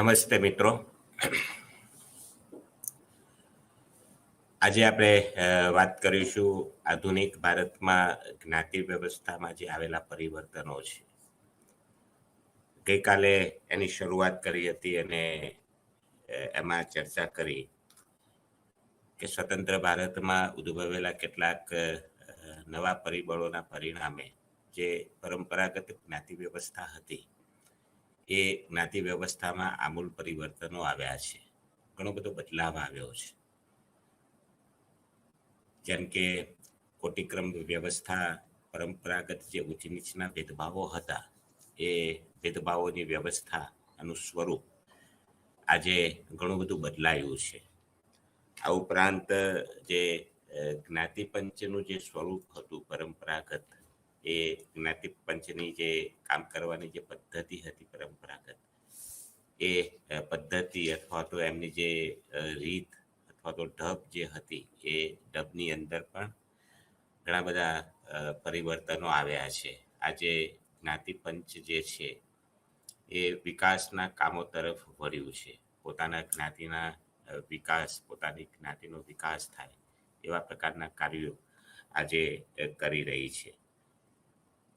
નમસ્તે મિત્રો. આજે આપણે વાત કરીશું આધુનિક ભારતમાં જ્ઞાતિ વ્યવસ્થામાં જે આવેલા પરિવર્તનો છે. ગઈકાલે એની શરૂઆત કરી હતી અને એમાં ચર્ચા કરી કે સ્વતંત્ર ભારતમાં ઉદ્ભવેલા કેટલાક નવા પરિબળોના પરિણામે જે પરંપરાગત જ્ઞાતિ વ્યવસ્થા હતી એ જ્ઞાતિ વ્યવસ્થામાં આમૂલ પરિવર્તનો આવ્યા છે. ઘણો બધો બદલાવ આવ્યો છે. જેમ કે કોટિક્રમ વ્યવસ્થા, પરંપરાગત જે ઊંચ નીચના ભેદભાવો હતા એ ભેદભાવોની વ્યવસ્થા એનું સ્વરૂપ આજે ઘણું બધું બદલાયું છે. આ ઉપરાંત જે જ્ઞાતિપંચનું જે સ્વરૂપ હતું પરંપરાગત, એ જ્ઞાતિપંચની જે કામ કરવાની જે પદ્ધતિ હતી પરંપરાગત, એ પદ્ધતિ અથવા તો એમની જે રીત અથવા તો ઢબ જે હતી એ ઢબની અંદર પણ ઘણા બધા પરિવર્તનો આવ્યા છે. આજે જ્ઞાતિપંચ જે છે એ વિકાસના કામો તરફ વળ્યું છે. પોતાના જ્ઞાતિના વિકાસ, પોતાની જ્ઞાતિનો વિકાસ થાય એવા પ્રકારના કાર્યો આજે કરી રહી છે.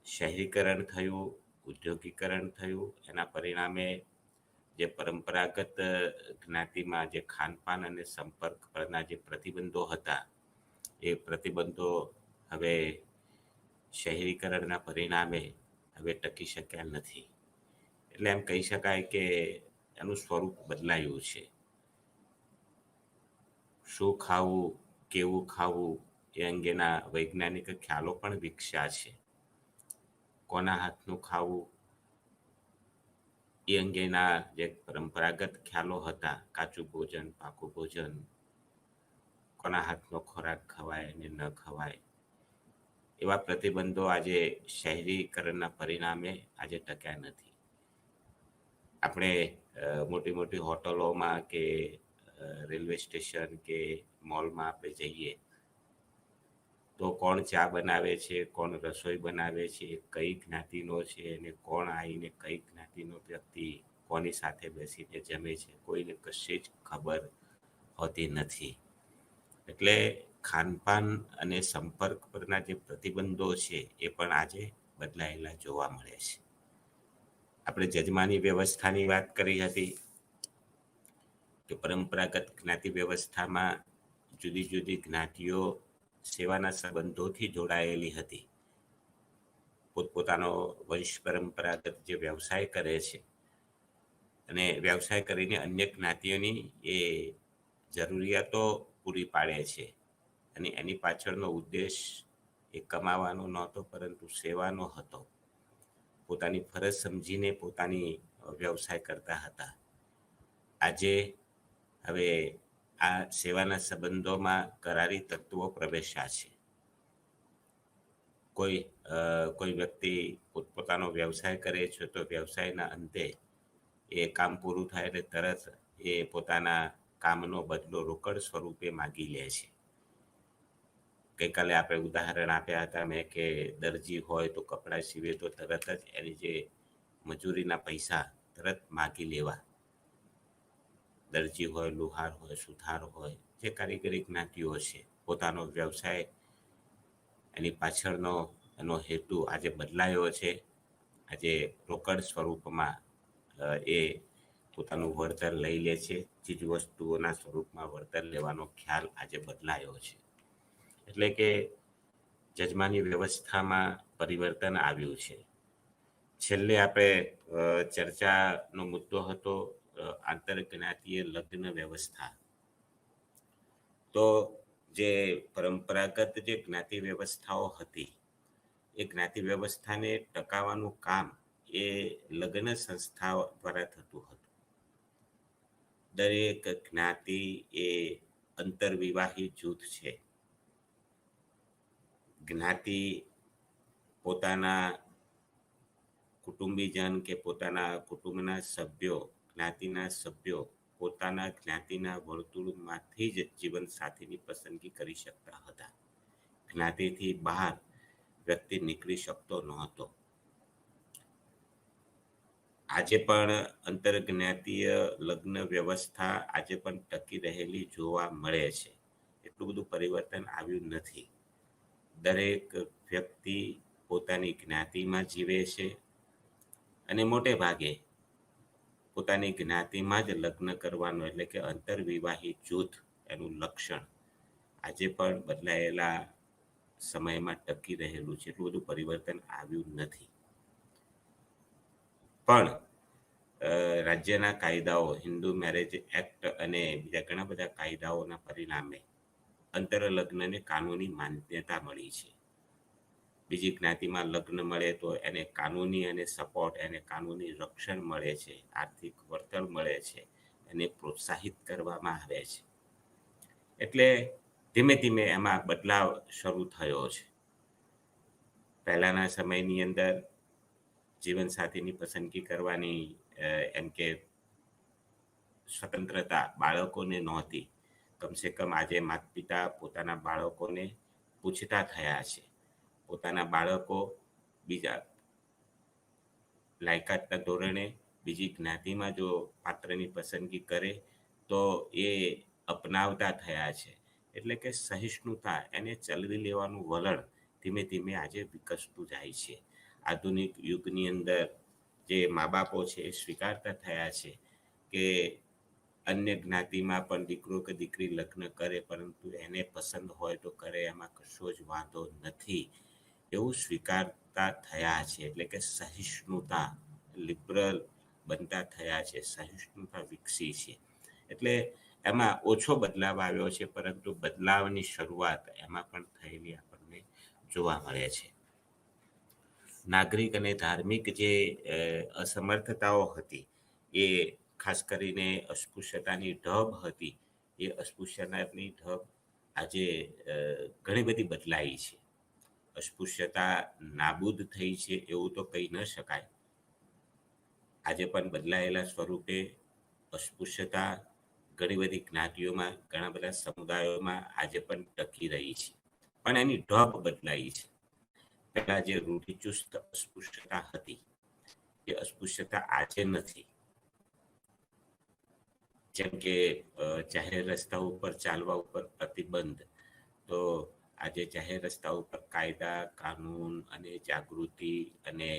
શહેરીકરણ થયું, ઉદ્યોગીકરણ થયું, એના પરિણામે જે પરંપરાગત જ્ઞાતિમાં જે ખાનપાન અને સંપર્ક પરના જે પ્રતિબંધો હતા એ પ્રતિબંધો હવે શહેરીકરણના પરિણામે હવે ટકી શક્યા નથી. એટલે એમ કહી શકાય કે એનું સ્વરૂપ બદલાયું છે. શું ખાવું, કેવું ખાવું એ અંગેના વૈજ્ઞાનિક ખ્યાલો પણ વિકસ્યા છે. કોના હાથનું ખાવું એ અંગેના જે પરંપરાગત ખ્યાલો હતા, કાચું ભોજન, પાકું ભોજન, કોના હાથનો ખોરાક ખવાય અને ન ખવાય, એવા પ્રતિબંધો આજે શહેરીકરણના પરિણામે આજે ટક્યા નથી. આપણે મોટી મોટી હોટલોમાં કે રેલવે સ્ટેશન કે મોલમાં આપણે જઈએ તો કોણ ચા બનાવે છે, કોણ રસોઈ બનાવે છે, કઈ જ્ઞાતિનો છે અને કોણ આવીને કઈ જ્ઞાતિનો વ્યક્તિ કોની સાથે બેસીને જમે છે, કોઈને કશી જ ખબર હોતી નથી. એટલે ખાનપાન અને સંપર્ક પરના જે પ્રતિબંધો છે એ પણ આજે બદલાયેલા જોવા મળે છે. આપણે જજમાની વ્યવસ્થાની વાત કરી હતી કે પરંપરાગત જ્ઞાતિ વ્યવસ્થામાં જુદી જુદી જ્ઞાતિઓ સેવાના સંબંધોથી જોડાયેલી હતી. પોતપોતાનો વંશ પરંપરાગત જે વ્યવસાય કરે છે અને વ્યવસાય કરીને અન્ય જ્ઞાતિઓની એ જરૂરિયાતો પૂરી પાડે છે અને એની પાછળનો ઉદ્દેશ એ કમાવાનો નહોતો પરંતુ સેવાનો હતો. પોતાની ફરજ સમજીને પોતાની વ્યવસાય કરતા હતા. આજે હવે આ સેવાના સંબંધોમાં કરારી તત્વો પ્રવેશ્યા છે. કોઈ વ્યક્તિ પોતાનો વ્યવસાય કરે છે તો વ્યવસાયના અંતે એ કામ પૂરું થાય એટલે તરત એ પોતાના કામનો બદલો રોકડ સ્વરૂપે માગી લે છે. ગઈકાલે આપણે ઉદાહરણ આપ્યા હતા મેં કે દરજી હોય તો કપડાં સીવે તો તરત જ એની જે મજૂરીના પૈસા તરત માગી લેવા. દરજી હોય, લુહાર હોય, સુથાર હોય, જે કારીગરી જ્ઞાતિઓ છે, પોતાનો વ્યવસાય એની પાછળનો એનો હેતુ આજે બદલાયો છે. આજે રોકડ સ્વરૂપમાં એ પોતાનું વળતર લઈ લે છે. ચીજ વસ્તુઓના સ્વરૂપમાં વળતર લેવાનો ખ્યાલ આજે બદલાયો છે. એટલે કે જજમાની વ્યવસ્થામાં પરિવર્તન આવ્યું છે. છેલ્લે આપણે ચર્ચાનો મુદ્દો હતો આંતરજ્ઞાતીય લગ્ન વ્યવસ્થા. તો જે પરંપરાગત જે જ્ઞાતિ વ્યવસ્થાઓ હતી એ જ્ઞાતિ વ્યવસ્થાને ટકાવવાનું કામ એ લગ્ન સંસ્થાઓ દ્વારા થતું હતું. દરેક જ્ઞાતિ એ અંતરવિવાહી જૂથ છે. જ્ઞાતિ પોતાના કુટુંબીજન કે પોતાના કુટુંબના સભ્યો, જ્ઞાતિના સભ્યો પોતાના જ્ઞાતિના વર્તુળમાંથી જ જીવનસાથીની પસંદગી કરી શકતા હતા. જ્ઞાતિથી બહાર વ્યક્તિ નીકળી શકતો નહોતો. આજે પણ અંતરજ્ઞાતીય લગ્ન વ્યવસ્થા આજે પણ ટકી રહેલી જોવા મળે છે. એટલું બધું પરિવર્તન આવ્યું નથી. દરેક વ્યક્તિ પોતાની જ્ઞાતિમાં જીવે છે અને મોટે ભાગે પોતાની જ્ઞાતિમાં જ લગ્ન કરવાનું એટલે કે અંતરવિવાહી જૂથ એનું લક્ષણ આજે પણ બદલાયેલા સમયમાં ટકી રહેલું છે. એટલું બધું પરિવર્તન આવ્યું નથી. પણ રાજ્યના કાયદાઓ, હિન્દુ મેરેજ એક્ટ અને બીજા ઘણા બધા કાયદાઓના પરિણામે અંતરલગ્નને કાનૂની માન્યતા મળી છે. બીજી જ્ઞાતિમાં લગ્ન મળે તો એને કાનૂની અને સપોર્ટ, એને કાનૂની રક્ષણ મળે છે, આર્થિક વળતર મળે છે, એને પ્રોત્સાહિત કરવામાં આવે છે. એટલે ધીમે ધીમે એમાં બદલાવ શરૂ થયો છે. પહેલાના સમયની અંદર જીવનસાથીની પસંદગી કરવાની એમ કે સ્વતંત્રતા બાળકોને નહોતી. કમસે કમ આજે માતા પિતા પોતાના બાળકોને પૂછતા થયા છે. પોતાના બાળકો બીજા લાયકાતના ધોરણે બીજી જ્ઞાતિમાં જો પાત્રની પસંદગી કરે તો એ અપનાવતા થયા છે. એટલે કે સહિષ્ણુતા, એને ચલવી લેવાનું વલણ ધીમે ધીમે આજે વિકસતું જાય છે. આધુનિક યુગની અંદર જે મા બાપો છે એ સ્વીકારતા થયા છે કે અન્ય જ્ઞાતિમાં પણ દીકરો કે દીકરી લગ્ન કરે, પરંતુ એને પસંદ હોય તો કરે, એમાં કશો જ વાંધો નથી, એવું સ્વીકારતા થયા છે. એટલે કે સહિષ્ણુતા, લિબરલ બનતા થયા છે, સહિષ્ણુતા વિકસી છે. એટલે એમાં ઓછો બદલાવ આવ્યો છે, પરંતુ બદલાવની શરૂઆત એમાં પણ થયેલી આપણને જોવા મળે છે. નાગરિક અને ધાર્મિક જે અસમર્થતાઓ હતી, એ ખાસ કરીને અસ્પૃશ્યતાની ઢબ હતી, એ અસ્પૃશ્યતાની ઢબ આજે ઘણી બધી બદલાઈ છે. અસ્પૃશ્યતા નાબૂદ થઈ છે એવું તો કહી ન શકાય. આજે પણ બદલાયેલા સ્વરૂપે અસ્પૃશ્યતા ઘણી બધી જ્ઞાતિઓમાં, ઘણા બધા સમુદાયોમાં આજે પણ ટકી રહી છે, પણ એની ઢબ બદલાઈ છે. પહેલા જે રૂઢિચુસ્ત અસ્પૃશ્યતા હતી એ અસ્પૃશ્યતા આજે નથી. જેમ કે જાહેર રસ્તા ઉપર ચાલવા ઉપર પ્રતિબંધ, તો આજે જાહેર રસ્તા ઉપર કાયદા, કાનૂન અને જાગૃતિ અને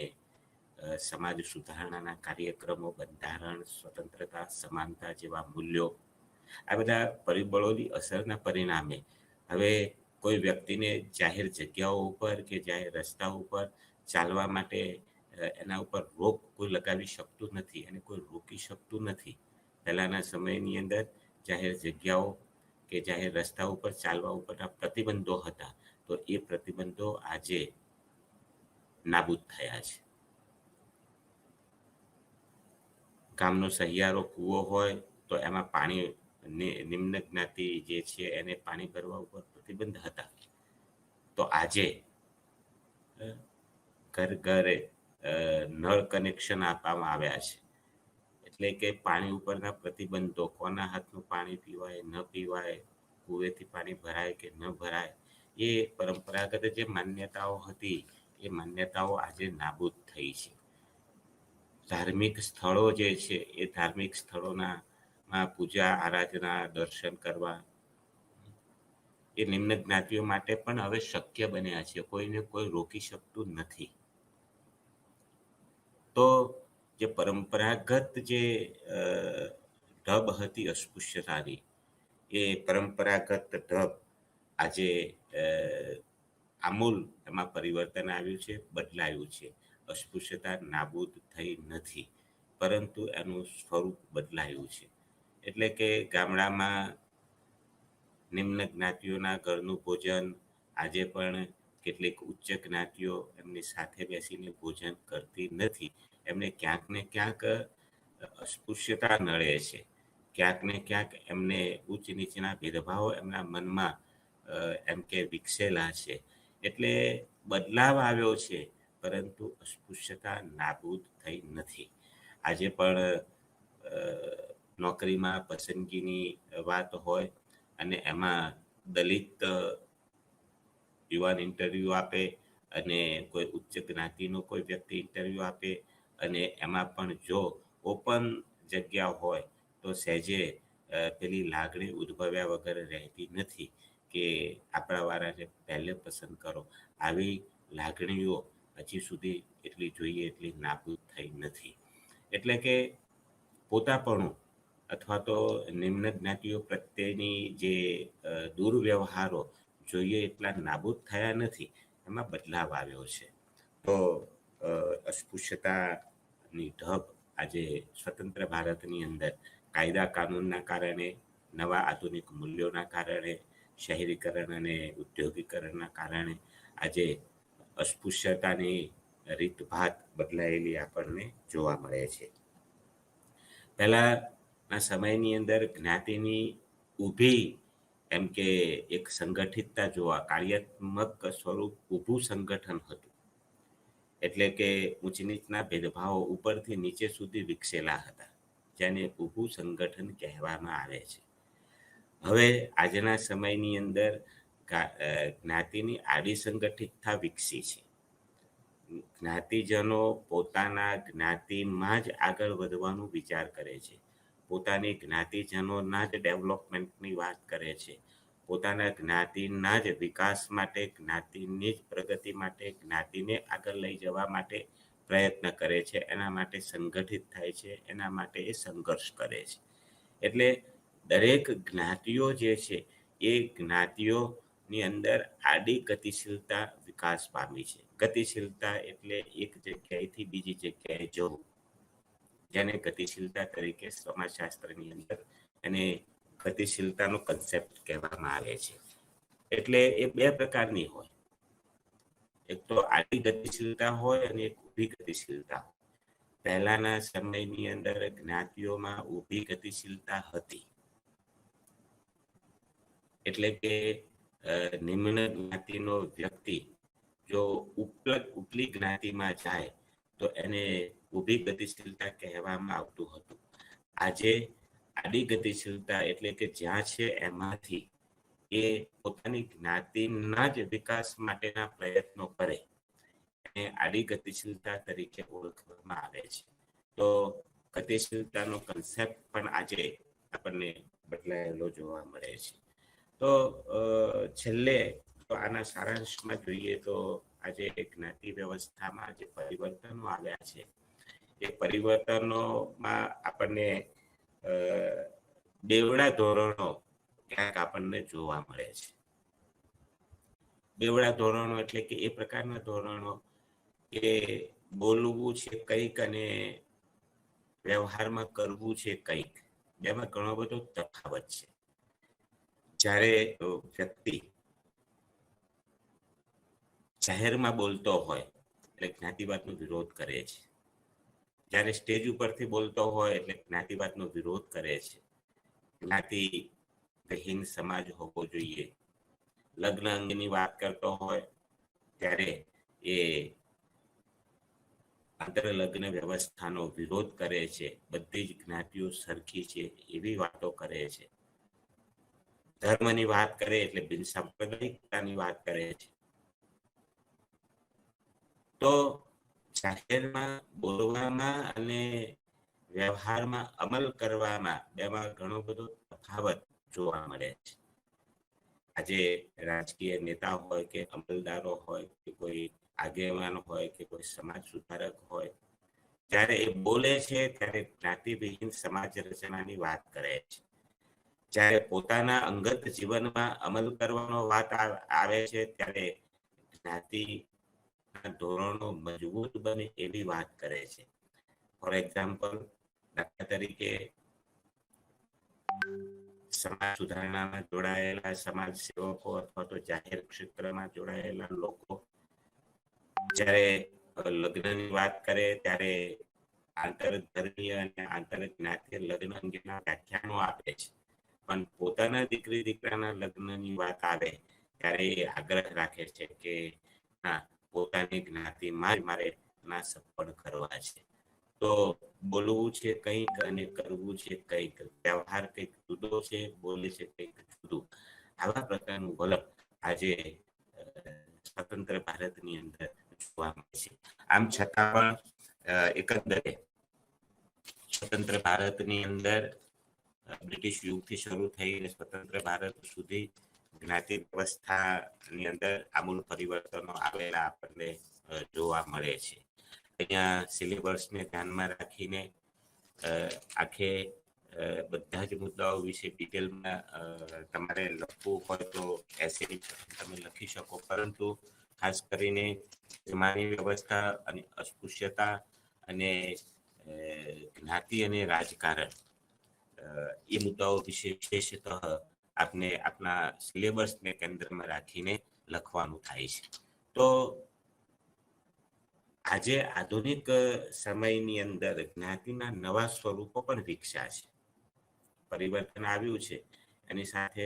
સમાજ સુધારણાના કાર્યક્રમો, બંધારણ, સ્વતંત્રતા, સમાનતા જેવા મૂલ્યો, આ બધા પરિબળોની અસરના પરિણામે હવે કોઈ વ્યક્તિને જાહેર જગ્યાઓ ઉપર કે જાહેર રસ્તા ઉપર ચાલવા માટે એના ઉપર રોક કોઈ લગાવી શકતું નથી, એને કોઈ રોકી શકતું નથી. પહેલાના સમયની અંદર જાહેર જગ્યાઓ કે જાહેર રસ્તા ઉપર ચાલવા ઉપરના પ્રતિબંધો હતા, તો એ પ્રતિબંધો આજે નાબૂદ થયા છે. ગામનો સહિયારો કૂવો હોય તો એમાં પાણી, નિમ્ન જ્ઞાતિ જે છે એને પાણી ભરવા ઉપર પ્રતિબંધ હતા, તો આજે ઘર ઘરે નળ કનેક્શન આપવામાં આવ્યા છે. એટલે કે પાણી ઉપરના પ્રતિબંધો, કોના હાથનું પાણી પીવાય, ન પીવાય, કૂવેથી પાણી ભરાય કે ન ભરાય, એ પરંપરાગત જે માન્યતાઓ હતી એ માન્યતાઓ આજે નાબૂદ થઈ છે. ધાર્મિક સ્થળો જે છે એ ધાર્મિક સ્થળોના પૂજા આરાધના, દર્શન કરવા એ નિમ્ન જ્ઞાતિઓ માટે પણ હવે શક્ય બન્યા છે. કોઈને કોઈ રોકી શકતું નથી. તો જે પરંપરાગત જે ઢબ હતી અસ્પૃશ્યતાની, એ પરંપરાગત ઢબ આજે આમૂલ એમાં પરિવર્તન આવ્યું છે, બદલાયું છે. અસ્પૃશ્યતા નાબૂદ થઈ નથી, પરંતુ એનું સ્વરૂપ બદલાયું છે. એટલે કે ગામડામાં નિમ્ન જ્ઞાતિઓના ઘરનું ભોજન આજે પણ કેટલીક ઉચ્ચ જ્ઞાતિઓ એમની સાથે બેસીને ભોજન કરતી નથી. એમને ક્યાંક ને ક્યાંક અસ્પૃશ્યતા નડે છે, ક્યાંક ને ક્યાંક એમને ઉચ્ચ નીચના ભેદભાવો એમના મનમાં એમ કે વિકસેલા છે. એટલે બદલાવ આવ્યો છે, પરંતુ અસ્પૃશ્યતા નાબૂદ થઈ નથી. આજે પણ નોકરીમાં પસંદગીની વાત હોય અને એમાં દલિત યુવાન ઇન્ટરવ્યૂ આપે અને કોઈ ઉચ્ચ જ્ઞાતિનો કોઈ વ્યક્તિ ઇન્ટરવ્યૂ આપે અને એમાં પણ જો ઓપન જગ્યા હોય તો સહેજે પેલી લાગણી ઉદ્ભવ્યા વગર રહેતી નથી કે આપણા વાળાને પહેલે પસંદ કરો. આવી લાગણીઓ હજી સુધી એટલી જોઈએ એટલી નાબૂદ થઈ નથી. એટલે કે પોતાપણું અથવા તો નિમ્ન જ્ઞાતિઓ પ્રત્યેની જે દુર્વ્યવહારો જોઈએ એટલા નાબૂદ થયા નથી, એમાં બદલાવ આવ્યો છે. તો અસ્પૃશ્યતાની ઢબ આજે સ્વતંત્ર ભારતની અંદર કાયદા કાનૂનના કારણે, નવા આધુનિક મૂલ્યોના કારણે, શહેરીકરણ અને ઉદ્યોગીકરણના કારણે આજે અસ્પૃશ્યતાની રીતભાત બદલાયેલી આપણને જોવા મળે છે. પહેલાના સમયની અંદર જ્ઞાતિની ઊભી એમ કે એક સંગઠિતતા જોવા, કાર્યાત્મક સ્વરૂપ ઊભું સંગઠન હતું. એટલે કે ઊંચ નીચના ભેદભાવો ઉપરથી નીચે સુધી વિકસેલા હતા, જેને ઊભું સંગઠન કહેવામાં આવે છે. હવે આજના સમયની અંદર જ્ઞાતિની આડી સંગઠિતતા વિકસી છે. જ્ઞાતિજનો પોતાના જ્ઞાતિમાં જ આગળ વધવાનું વિચાર કરે છે, પોતાની જ્ઞાતિજનોના જ ડેવલપમેન્ટની વાત કરે છે, પોતાના જ્ઞાતિના જ વિકાસ માટે, જ્ઞાતિની જ પ્રગતિ માટે, જ્ઞાતિને આગળ લઈ જવા માટે પ્રયત્ન કરે છે, એના માટે સંગઠિત થાય છે, એના માટે એ સંઘર્ષ કરે છે. એટલે દરેક જ્ઞાતિઓ જે છે એ જ્ઞાતિઓની અંદર આડી ગતિશીલતા વિકાસ પામી છે. ગતિશીલતા એટલે એક જગ્યાએથી બીજી જગ્યાએ જવું, જેને ગતિશીલતા તરીકે સમાજશાસ્ત્રની અંદર એને ગતિશીલતાનો કન્સેપ્ટ કહેવામાં આવે છે. એટલે એ બે પ્રકારની હોય, એક તો આડી ગતિશીલતા હોય અને એક ઊભી ગતિશીલતા હોય. પહેલાના સમયની અંદર જ્ઞાતિઓમાં ઊભી ગતિશીલતા હતી. એટલે કે નિમ્ન જ્ઞાતિનો વ્યક્તિ જો ઉપલી જ્ઞાતિમાં જાય તો એને ઊભી ગતિશીલતા કહેવામાં આવતું હતું. આજે આડી ગતિશીલતા એટલે કે જ્યાં છે એમાંથી એ પોતાની જ્ઞાતિના જ વિકાસ માટેના પ્રયત્નો કરે એને આડી ગતિશીલતા તરીકે ઓળખવામાં આવે છે. તો ગતિશીલતાનો કન્સેપ્ટ પણ આજે આપણને બદલાયેલો જોવા મળે છે. તો છેલ્લે તો આના સારાંશમાં જોઈએ તો આજે જ્ઞાતિ વ્યવસ્થામાં જે પરિવર્તનો આવ્યા છે એ પરિવર્તનોમાં આપણને બેવડા ધોરણો ક્યાંક આપણને જોવા મળે છે. બેવડા ધોરણો એટલે કે એ પ્રકારના ધોરણો કે બોલવું છે કંઈક અને વ્યવહારમાં કરવું છે કંઈક, જેમાં ઘણો બધો તફાવત છે. જ્યારે વ્યક્તિ જાહેરમાં બોલતો હોય એટલે જ્ઞાતિવાદનો વિરોધ કરે છે, જ્યારે સ્ટેજ ઉપરથી બોલતો હોય એટલે જ્ઞાતિવાદનો વિરોધ કરે છે. જ્ઞાતિહીન સમાજ હોવો જોઈએ. લગ્ન અંગેની વાત કરતો હોય ત્યારે એ આંતર લગ્ન વ્યવસ્થાનો વિરોધ કરે છે. બધી જ જ્ઞાતિઓ સરખી છે એવી વાતો કરે છે. ધર્મની વાત કરે એટલે બિન સાંપ્રદાયિકતાની વાત કરે છે. તો જાહેરમાં બોલવામાં અને વ્યવહારમાં અમલ કરવામાં બેમાં ઘણો બધો તફાવત જોવા મળે છે. આજે રાજકીય નેતા હોય કે અમલદારો હોય કે કોઈ આગેવાન હોય કે કોઈ સમાજ સુધારક હોય, જ્યારે એ બોલે છે ત્યારે જ્ઞાતિવિહીન સમાજ રચનાની વાત કરે છે. જ્યારે પોતાના અંગત જીવનમાં અમલ કરવાનો વાત આવે છે ત્યારે જ્ઞાતિના ધોરણો મજબૂત બને એવી વાત કરે છે. ફોર એક્ઝામ્પલ, દાખલા તરીકે સમાજ સુધારણામાં જોડાયેલા સમાજ સેવકો અથવા તો જાહેર ક્ષેત્રમાં જોડાયેલા લોકો જ્યારે લગ્નની વાત કરે ત્યારે આંતરધર્મીય અને આંતર જ્ઞાતિય લગ્ન અંગેના વ્યાખ્યાનો આપે છે, પણ પોતાના દીકરી દીકરાના લગ્નની વાત આવે ત્યારે એ આગ્રહ રાખે છે કે ના, પોતાની જ્ઞાતિમાં જ મારે ના સફળ કરવા છે. તો બોલવું છે કંઈક અને કરવું છે કંઈક, વ્યવહાર કંઈક જુદો છે, બોલે છે કંઈક જુદું. આવા પ્રકારનું વલણ આજે સ્વતંત્ર ભારતની અંદર જોવા મળે છે. આમ છતાં પણ એકંદરે સ્વતંત્ર ભારતની અંદર બ્રિટિશ યુગથી શરૂ થઈને સ્વતંત્ર ભારત સુધી જ્ઞાતિ વ્યવસ્થાની અંદર આમૂલ પરિવર્તનો આવેલા આપણને જોવા મળે છે. અહીંયા સિલેબસને ધ્યાનમાં રાખીને આખે બધા જ મુદ્દાઓ વિશે ડિટેલમાં તમારે લખવું હોય તો એસેની તમે લખી શકો, પરંતુ ખાસ કરીને જમાની વ્યવસ્થા અને અસ્પૃશ્યતા અને જ્ઞાતિ અને રાજકારણ એ મુદ્દાઓ વિશે વિશેષતઃ આપને આપના સિલેબસને કેન્દ્રમાં રાખીને લખવાનું થાય છે. તો આજે આધુનિક સમયની અંદર જ્ઞાતિના નવા સ્વરૂપો પણ વિકસ્યા છે, પરિવર્તન આવ્યું છે. એની સાથે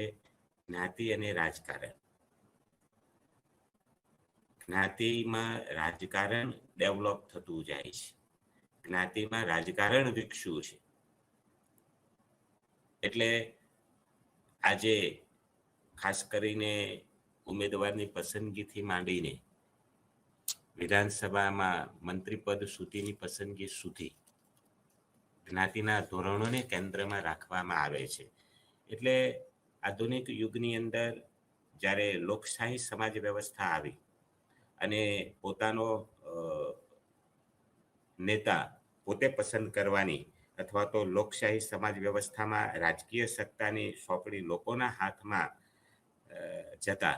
જ્ઞાતિ અને રાજકારણ, જ્ઞાતિમાં રાજકારણ ડેવલપ થતું જાય છે, જ્ઞાતિમાં રાજકારણ વિકસ્યું છે. એટલે આજે ખાસ કરીને ઉમેદવારની પસંદગીથી માંડીને વિધાનસભામાં મંત્રીપદ સુધીની પસંદગી સુધી જ્ઞાતિના ધોરણોને કેન્દ્રમાં રાખવામાં આવે છે. એટલે આધુનિક યુગની અંદર જ્યારે લોકશાહી સમાજ વ્યવસ્થા આવી અને પોતાનો નેતા પોતે પસંદ કરવાની અથવા તો લોકશાહી સમાજ વ્યવસ્થામાં રાજકીય સત્તાની સોંપણી લોકોના હાથમાં જતા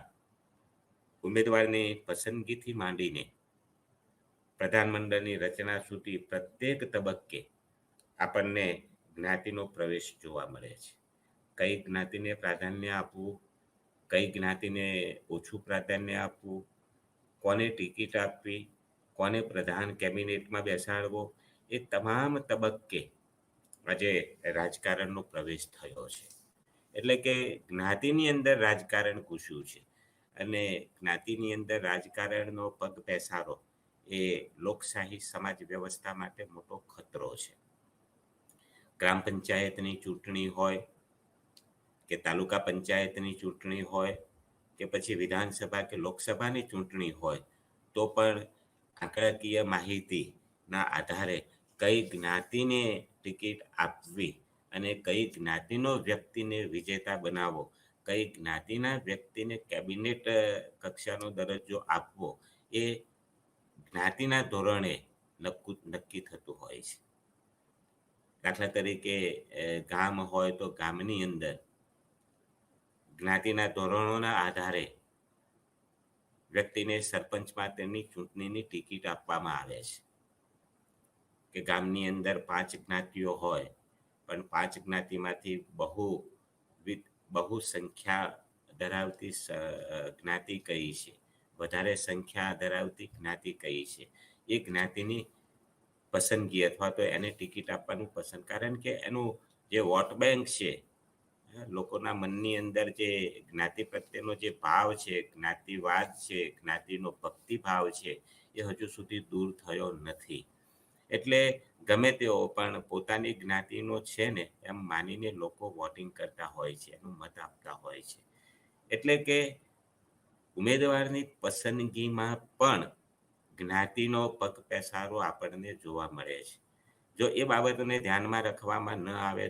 ઉમેદવારની પસંદગીથી માંડીને પ્રધાનમંડળની રચના સુધી પ્રત્યેક તબક્કે આપણને જ્ઞાતિનો પ્રવેશ જોવા મળે છે. કઈ જ્ઞાતિને પ્રાધાન્ય આપવું, કઈ જ્ઞાતિને ઓછું પ્રાધાન્ય આપવું, કોને ટિકિટ આપવી, કોને પ્રધાન કેબિનેટમાં બેસાડવો, એ તમામ તબક્કે આજે રાજકારણનો પ્રવેશ થયો છે. એટલે કે જ્ઞાતિની અંદર રાજકારણ ઘૂસ્યું છે અને જ્ઞાતિની અંદર રાજકારણનો પગ પેસારો એ લોકશાહી સમાજ વ્યવસ્થા માટે મોટો ખતરો છે. ગ્રામ પંચાયતની ચૂંટણી હોય કે તાલુકા પંચાયતની ચૂંટણી હોય કે પછી વિધાનસભા કે લોકસભાની ચૂંટણી હોય, તો પણ આંકડાકીય માહિતીના આધારે કઈ જ્ઞાતિને ટિકિટ આપવી અને કઈ જ્ઞાતિનો વ્યક્તિને વિજેતા બનાવવો, કઈ જ્ઞાતિના વ્યક્તિને કેબિનેટ કક્ષાનો દરજ્જો આપવો, એ જ્ઞાતિના ધોરણે નક્કી થતું હોય છે. દાખલા તરીકે ગામ હોય તો ગામની અંદર જ્ઞાતિના ધોરણોના આધારે વ્યક્તિને સરપંચમાં તેમની ચૂંટણીની ટિકિટ આપવામાં આવે છે. કે ગામની અંદર 5 જ્ઞાતિઓ હોય પણ 5 જ્ઞાતિમાંથી બહુ સંખ્યા ધરાવતી જ્ઞાતિ કઈ છે, વધારે સંખ્યા ધરાવતી જ્ઞાતિ કઈ છે, એ જ્ઞાતિની પસંદગી અથવા તો એને ટિકિટ આપવાનું પસંદ, કારણ કે એનું જે વોટ બેંક છે, લોકોના મનની અંદર જે જ્ઞાતિ પ્રત્યેનો જે ભાવ છે, જ્ઞાતિવાદ છે, જ્ઞાતિનો ભક્તિભાવ છે, એ હજુ સુધી દૂર થયો નથી. એટલે ગમે તેઓ પણ પોતાની જ્ઞાતિનો છે ને એમ માનીને લોકો વોટિંગ કરતા હોય છે, એનું મત આપતા હોય છે. એટલે કે ઉમેદવારની પસંદગીમાં પણ જ્ઞાતિનો પગ પેસારો આપણને જોવા મળે છે. જો એ બાબતને ધ્યાનમાં રાખવામાં ન આવે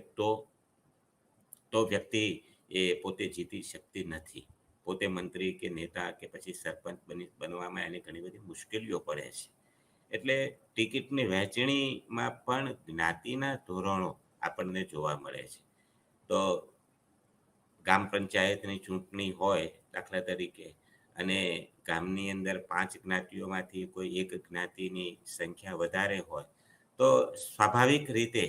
તો વ્યક્તિ એ પોતે જીતી શકતી નથી. પોતે મંત્રી કે નેતા કે પછી સરપંચ બનવામાં એને ઘણી બધી મુશ્કેલીઓ પડે છે. એટલે ટિકિટની વહેંચણીમાં પણ જ્ઞાતિના ધોરણો આપણને જોવા મળે છે. તો ગ્રામ પંચાયતની ચૂંટણી હોય દાખલા તરીકે, અને ગામની અંદર 5 જ્ઞાતિઓમાંથી કોઈ એક જ્ઞાતિની સંખ્યા વધારે હોય, તો સ્વાભાવિક રીતે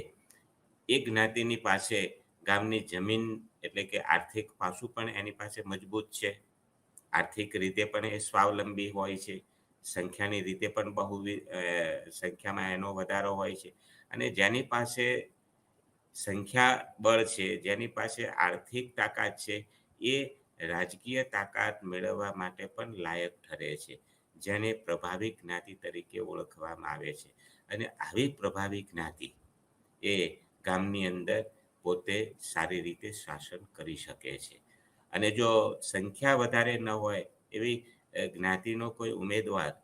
એ જ્ઞાતિની પાસે ગામની જમીન એટલે કે આર્થિક પાસું પણ એની પાસે મજબૂત છે, આર્થિક રીતે પણ એ સ્વાવલંબી હોય છે, સંખ્યાની રીતે પણ સંખ્યામાં એનો વધારો હોય છે. અને જેની પાસે સંખ્યા બળ છે, જેની પાસે આર્થિક તાકાત છે, એ રાજકીય તાકાત મેળવવા માટે પણ લાયક ઠરે છે, જેને પ્રભાવી જ્ઞાતિ તરીકે ઓળખવામાં આવે છે. અને આવી પ્રભાવી જ્ઞાતિ એ ગામની અંદર પોતે સારી રીતે શાસન કરી શકે છે. અને જો સંખ્યા વધારે ન હોય એવી જ્ઞાતિનો કોઈ ઉમેદવાર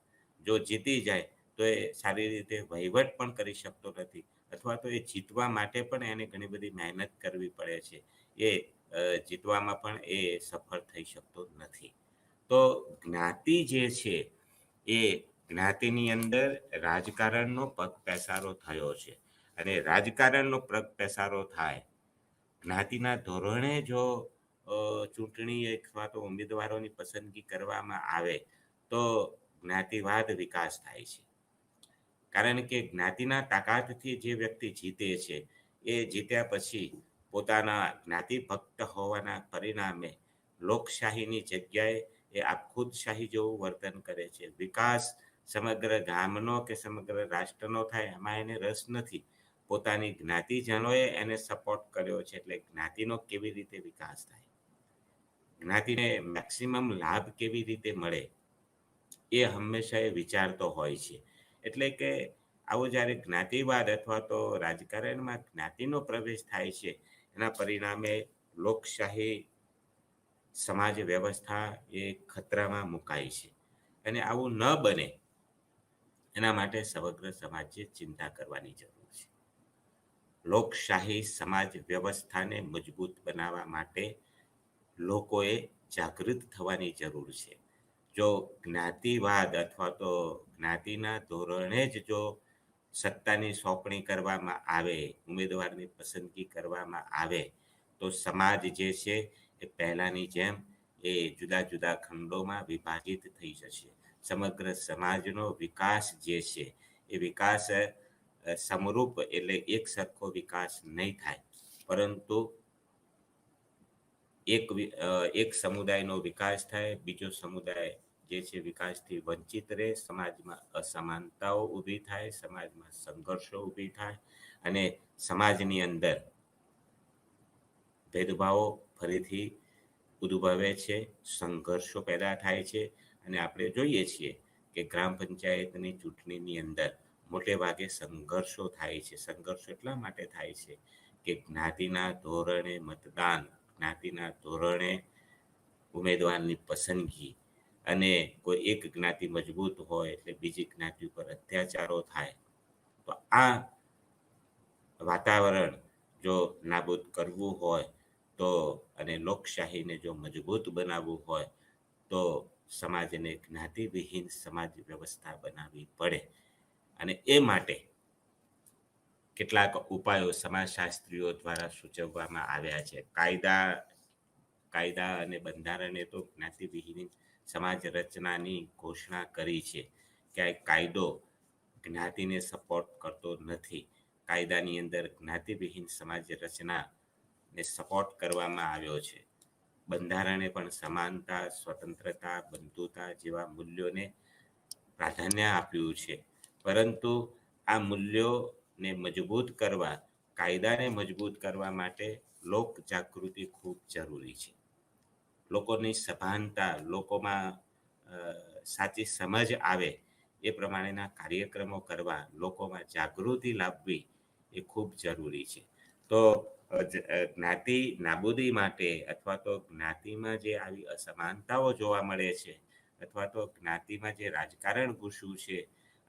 જો જીતી જાય તો એ સારી રીતે વહીવટ પણ કરી શકતો નથી, અથવા તો એ જીતવા માટે પણ એને ઘણી બધી મહેનત કરવી પડે છે. એ જીતવામાં પણ એ સફળ થઈ શકતો નથી. તો જ્ઞાતિ જે છે એ જ્ઞાતિની અંદર રાજકારણનો પગ પેસારો થયો છે, અને રાજકારણનો પગ પેસારો થાય, જ્ઞાતિના ધોરણે જો ચૂંટણી અથવા તો ઉમેદવારોની પસંદગી કરવામાં આવે તો જ્ઞાતિવાદ વિકાસ થાય છે. કારણ કે જ્ઞાતિના તાકાતથી જે વ્યક્તિ જીતે છે એ જીત્યા પછી પોતાના જ્ઞાતિભક્ત હોવાના પરિણામે લોકશાહીની જગ્યાએ એ આપખુદશાહી જેવું વર્તન કરે છે. વિકાસ સમગ્ર ગામનો કે સમગ્ર રાષ્ટ્રનો થાય એમાં એને રસ નથી. પોતાની જ્ઞાતિજનોએ એને સપોર્ટ કર્યો છે, એટલે જ્ઞાતિનો કેવી રીતે વિકાસ થાય, જ્ઞાતિને મેક્સિમમ લાભ કેવી રીતે મળે, એ હંમેશા એ વિચારતો હોય છે. એટલે કે આવો જ્યારે જ્ઞાતિવાદ અથવા તો રાજકારણમાં જ્ઞાતિનો પ્રવેશ થાય છે, એના પરિણામે લોકશાહી સમાજ વ્યવસ્થા એ ખતરામાં મુકાય છે. અને આવું ન બને એના માટે સમગ્ર સમાજે ચિંતા કરવાની જરૂર છે. લોકશાહી સમાજ વ્યવસ્થાને મજબૂત બનાવવા માટે લોકોએ જાગૃત થવાની જરૂર છે. જો જ્ઞાતિવાદ અથવા તો જ્ઞાતિના ધોરણે જ જો સત્તાની સોંપણી કરવામાં આવે, ઉમેદવારની પસંદગી કરવામાં આવે, તો સમાજ જે છે એ પહેલાંની જેમ એ જુદા જુદા ખંડોમાં વિભાજિત થઈ જશે. સમગ્ર સમાજનો વિકાસ જે છે એ વિકાસ સમરૂપ એટલે એક સરખો વિકાસ નહીં થાય, પરંતુ એક સમુદાયનો વિકાસ થાય, બીજો સમુદાય જે છે વિકાસથી વંચિત રહે, સમાજમાં અસમાનતાઓ ઊભી થાય, સમાજમાં સંઘર્ષો ઊભી થાય, અને સમાજની અંદર ભેદભાવો ફરીથી ઉદ્ભવે છે, સંઘર્ષો પેદા થાય છે. અને આપણે જોઈએ છીએ કે ગ્રામ પંચાયતની ચૂંટણીની અંદર મોટે ભાગે સંઘર્ષો થાય છે. સંઘર્ષો એટલા માટે થાય છે કે જ્ઞાતિના ધોરણે મતદાન, જ્ઞાતિના ધોરણે ઉમેદવારની પસંદગી, અને કોઈ એક જ્ઞાતિ મજબૂત હોય એટલે બીજી જ્ઞાતિ ઉપર અત્યાચારો થાય. તો આ વાતાવરણ જો નાબૂદ કરવું હોય તો, અને લોકશાહીને જો મજબૂત બનાવવું હોય તો સમાજને જ્ઞાતિવિહીન સમાજ વ્યવસ્થા બનાવવી પડે. અને એ માટે કેટલાક ઉપાયો સમાજશાસ્ત્રીઓ દ્વારા સૂચવવામાં આવ્યા છે. કાયદા અને બંધારણે તો જ્ઞાતિવિહીન સમાજ રચનાની ઘોષણા કરી છે. ક્યાંય કાયદો જ્ઞાતિને સપોર્ટ કરતો નથી. કાયદાની અંદર જ્ઞાતિવિહીન સમાજ રચનાને સપોર્ટ કરવામાં આવ્યો છે. બંધારણે પણ સમાનતા, સ્વતંત્રતા, બંધુતા જેવા મૂલ્યોને પ્રાધાન્ય આપ્યું છે. પરંતુ આ મૂલ્યોને મજબૂત કરવા, કાયદાને મજબૂત કરવા માટે લોક જાગૃતિ ખૂબ જરૂરી છે. લોકોની સભાનતા, લોકોમાં સાચી સમજ આવે એ પ્રમાણેના કાર્યક્રમો કરવા, લોકોમાં જાગૃતિ લાવવી એ ખૂબ જરૂરી છે. તો જ્ઞાતિ નાબૂદી માટે અથવા તો જ્ઞાતિમાં જે આવી અસમાનતાઓ જોવા મળે છે, અથવા તો જ્ઞાતિમાં જે રાજકારણ ઘૂસ્યું છે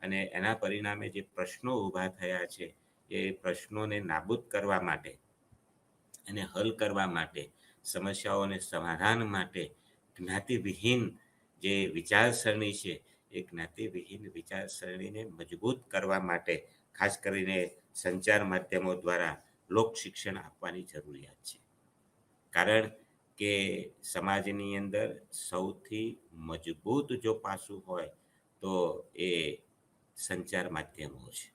અને એના પરિણામે જે પ્રશ્નો ઊભા થયા છે, એ પ્રશ્નોને નાબૂદ કરવા માટે અને હલ કરવા માટે, સમસ્યાઓને સમાધાન માટે જ્ઞાતિવિહીન જે વિચારસરણી છે એ જ્ઞાતિવિહીન વિચારસરણીને મજબૂત કરવા માટે ખાસ કરીને સંચાર માધ્યમો દ્વારા લોક શિક્ષણ આપવાની જરૂરિયાત છે. કારણ કે સમાજની અંદર સૌથી મજબૂત જો પાસું હોય તો એ સંચાર માધ્યમો છે.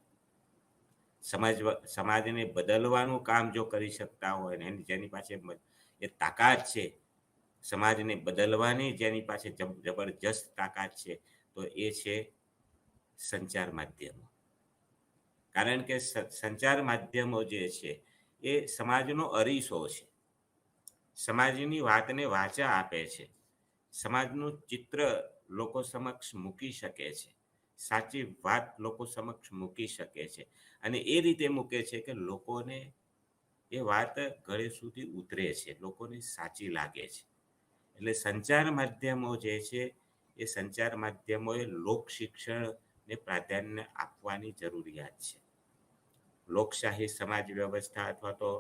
સમાજને બદલવાનું કામ જો કરી શકતા હોય ને જેની પાસે એ તાકાત છે, સમાજને બદલવાની જેની પાસે જબરજસ્ત તાકાત છે, તો એ છે સંચાર માધ્યમો. કારણ કે સંચાર માધ્યમો જે છે એ સમાજનો અરીસો છે. સમાજની વાતને વાચા આપે છે. સમાજનું ચિત્ર લોકો સમક્ષ મૂકી શકે છે. સાચી વાત લોકો સમક્ષ મૂકી શકે છે. અને એ રીતે મૂકે છે કે લોકોને એ વાત ગળે સુધી ઉતરે છે, લોકોને સાચી લાગે છે. એટલે સંચાર માધ્યમો જે છે એ સંચાર માધ્યમોએ લોક શિક્ષણ ને પ્રાધાન્ય આપવાની જરૂરિયાત છે. લોકશાહી સમાજ વ્યવસ્થા અથવા તો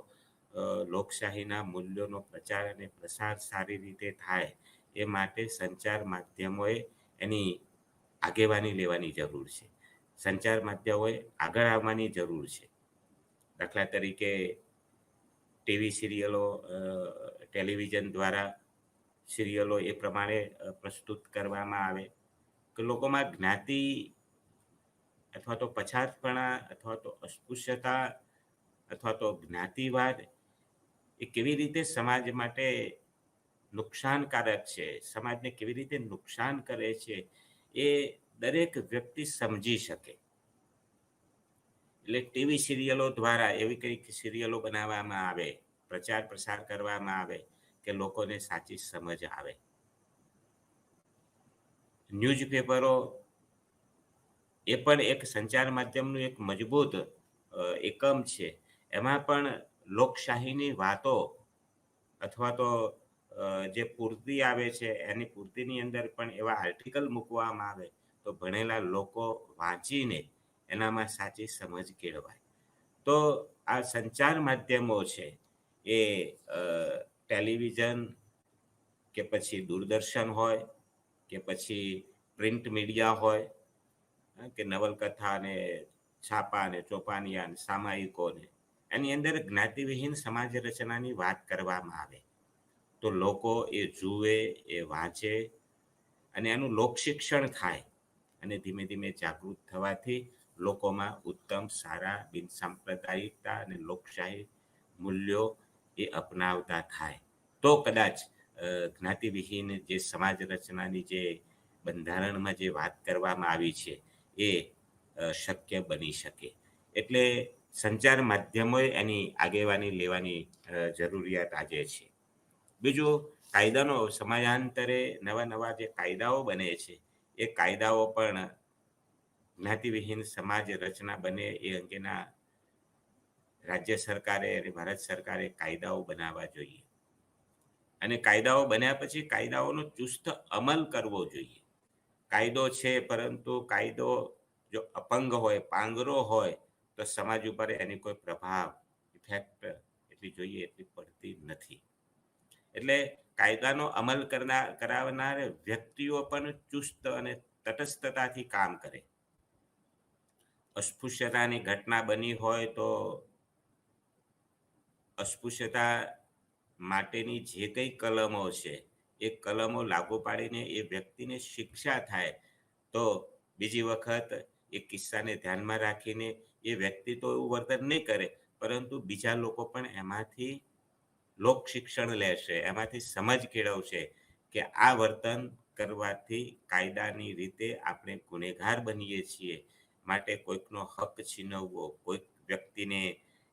લોકશાહીના મૂલ્યોનો પ્રચાર અને પ્રસાર સારી રીતે થાય એ માટે સંચાર માધ્યમોએ એની આગેવાની લેવાની જરૂર છે. સંચાર માધ્યમોએ આગળ આવવાની જરૂર છે. દાખલા તરીકે ટીવી સિરિયલો, ટેલિવિઝન દ્વારા સિરિયલો એ પ્રમાણે પ્રસ્તુત કરવામાં આવે કે લોકોમાં જ્ઞાતિ અથવા તો પછાતપણા અથવા તો અસ્પૃશ્યતા અથવા તો જ્ઞાતિવાદ એ કેવી રીતે સમાજ માટે નુકસાનકારક છે, સમાજને કેવી રીતે નુકસાન કરે છે, એ દરેક વ્યક્તિ સમજી શકે. એટલે ટીવી સિરિયલો દ્વારા એવી કંઈક સિરિયલો બનાવવામાં આવે, પ્રચાર પ્રસાર કરવામાં આવે કે લોકોને સાચી સમજ આવે. ન્યૂઝપેપરો એ પણ એક સંચાર માધ્યમનું એક મજબૂત એકમ છે. એમાં પણ લોકશાહીની વાતો અથવા તો જે પૂર્તિ આવે છે એની પૂર્તિની અંદર પણ એવા આર્ટિકલ મૂકવામાં આવે તો ભણેલા લોકો વાંચીને એનામાં સાચી સમજ કેળવાય. તો આ સંચાર માધ્યમો છે એ ટેલિવિઝન કે પછી દૂરદર્શન હોય કે પછી પ્રિન્ટ મીડિયા હોય કે નવલકથા ને છાપા ને ચોપાનિયા ને સામાયિકોને એની અંદર જ્ઞાતિવિહીન સમાજ રચનાની વાત કરવામાં આવે તો લોકો એ જુએ, એ વાંચે અને એનું લોકશિક્ષણ થાય અને ધીમે ધીમે જાગૃત થવાથી લોકોમાં ઉત્તમ, સારા, બિનસાંપ્રદાયિકતા અને લોકશાહી મૂલ્યો એ અપનાવતા થાય તો કદાચ જ્ઞાતિવિહીન જે સમાજ રચનાની જે બંધારણમાં જે વાત કરવામાં આવી છે એ શક્ય બની શકે. એટલે સંચાર માધ્યમોએ એની આગેવાની લેવાની જરૂરિયાત આજે છે. બીજું, કાયદાનો સમયાંતરે નવા નવા જે કાયદાઓ બને છે એ કાયદાઓ પણ જ્ઞાતિવિહીન સમાજ રચના બને એ અંગેના રાજ્ય સરકારે અને ભારત સરકારે કાયદાઓ બનાવવા જોઈએ. અને કાયદાઓ બન્યા પછી કાયદાઓનો ચુસ્ત અમલ કરવો જોઈએ. કાયદો છે પરંતુ કાયદો જો અપંગ હોય, પાંગરો હોય તો સમાજ ઉપર એની કોઈ પ્રભાવ, ઇફેક્ટ એટલી જોઈએ એટલી પડતી નથી. એટલે કાયદાનો અમલ કરાવનાર વ્યક્તિઓ પણ ચુસ્ત અને તટસ્થતાથી કામ કરે. અસ્પૃશ્યતાની ઘટના બની હોય તો અસ્પૃશ્યતા માટેની જે કંઈ કલમો છે એ કલમો લાગુ પાડીને એ વ્યક્તિને શિક્ષા થાય તો બીજી વખત એ કિસ્સાને ધ્યાનમાં રાખીને એ વ્યક્તિ તો એવું વર્તન નહીં કરે પરંતુ બીજા લોકો પણ એમાંથી લોક શિક્ષણ લેશે, એમાંથી સમજ કેળવશે કે આ વર્તન કરવાથી કાયદાની રીતે આપણે ગુનેગાર બનીએ છીએ. માટે કોઈકનો હક છીનવવો, કોઈક વ્યક્તિને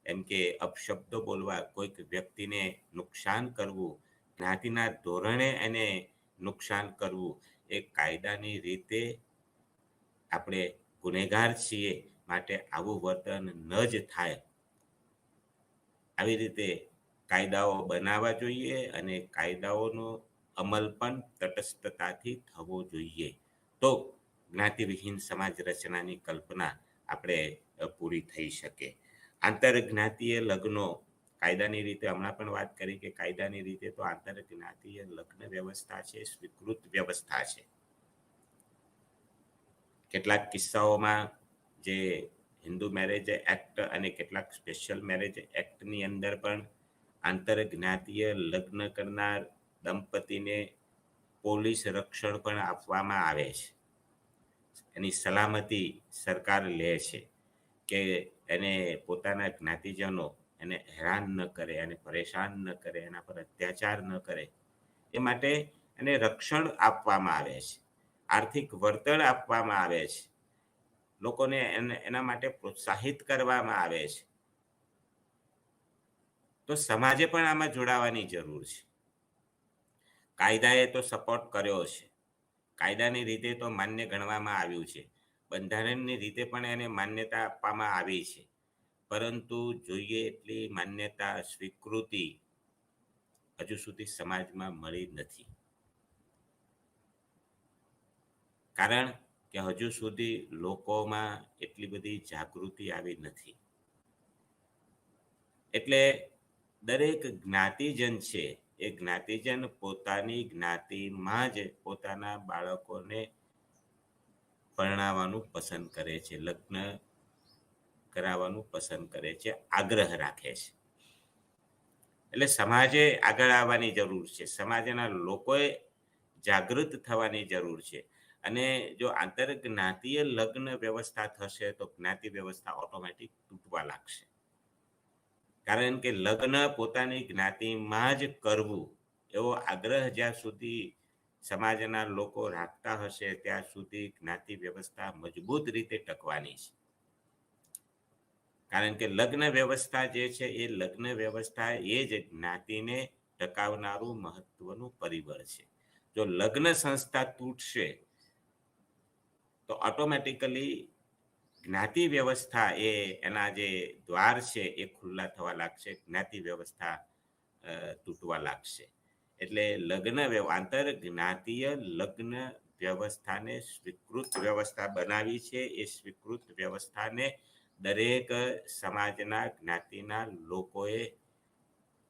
એમ કે અપશબ્દો બોલવા, કોઈક વ્યક્તિને નુકસાન કરવું, જ્ઞાતિના ધોરણે એને નુકસાન કરવું એ કાયદાની રીતે આપણે ગુનેગાર છીએ. માટે આવું વર્તન ન જ થાય આવી રીતે કાયદાઓ બનાવવા જોઈએ અને કાયદાઓનો અમલ પણ તટસ્થતાથી થવો જોઈએ. તો જ્ઞાતિવિહીન સમાજ રચનાની કલ્પના આપણે પૂરી થઈ શકે. આંતરજ્ઞાતીય લગ્નો કાયદાની રીતે હમણાં પણ વાત કરી કે કાયદાની રીતે તો આંતરજ્ઞાતીય લગ્ન વ્યવસ્થા છે સ્વીકૃત વ્યવસ્થા છે. કેટલાક કિસ્સાઓમાં જે હિન્દુ મેરેજ એક્ટ અને કેટલાક સ્પેશિયલ મેરેજ એક્ટની અંદર પણ આંતરજ્ઞાતીય લગ્ન કરનાર દંપતીને પોલીસ રક્ષણ પણ આપવામાં આવે છે. એની સલામતી સરકાર લે છે કે એને પોતાના જ્ઞાતિજનો એને હેરાન ન કરે, એને પરેશાન ન કરે, એના પર અત્યાચાર ન કરે એ માટે એને રક્ષણ આપવામાં આવે છે, આર્થિક વળતર આપવામાં આવે છે, લોકોને એના માટે પ્રોત્સાહિત કરવામાં આવે છે. તો સમાજે પણ આમાં જોડાવાની જરૂર છે. કાયદાએ તો સપોર્ટ કર્યો છે, કાયદાની રીતે તો માન્ય ગણવામાં આવ્યું છે, બંધારણની રીતે પણ એને માન્યતા આપવામાં આવી છે, પરંતુ જોઈએ એટલી માન્યતા, સ્વીકૃતિ હજુ સુધી સમાજમાં મળી નથી. કારણ કે હજુ સુધી લોકોમાં એટલી બધી જાગૃતિ આવી નથી. એટલે દરેક જ્ઞાતિજન છે એ જ્ઞાતિજન પોતાની જ્ઞાતિમાં જ પોતાના બાળકોને પરણાવવાનું પસંદ કરે છે, લગ્ન કરાવવાનું પસંદ કરે છે, આગ્રહ રાખે છે. એટલે સમાજે આગળ આવવાની જરૂર છે, સમાજના લોકોએ જાગૃત થવાની જરૂર છે. અને જો આંતરજ્ઞાતીય લગ્ન વ્યવસ્થા થશે તો જ્ઞાતિ વ્યવસ્થા ઓટોમેટિક તૂટવા લાગશે. કારણ કે લગ્ન પોતાની જ્ઞાતિમાં જ કરવું એવો આગ્રહ જ્યાં સુધી સમાજના લોકો રાખતા હશે ત્યાં સુધી જ્ઞાતિ વ્યવસ્થા મજબૂત રીતે ટકવાની છે. કારણ કે લગ્ન વ્યવસ્થા જે છે એ લગ્ન વ્યવસ્થા એ જ જ્ઞાતિને ટકાવનારું મહત્વનું પરિબળ છે. જો લગ્ન સંસ્થા તૂટશે તો ઓટોમેટિકલી જ્ઞાતિ વ્યવસ્થા એ એના જે દ્વાર છે એ ખુલ્લા થવા લાગશે, જ્ઞાતિ વ્યવસ્થા તૂટવા લાગશે. એટલે લગ્ન આંતર જ્ઞાતીય લગ્ન વ્યવસ્થાને સ્વીકૃત વ્યવસ્થા બનાવી છે. એ સ્વીકૃત વ્યવસ્થાને દરેક સમાજના જ્ઞાતિના લોકોએ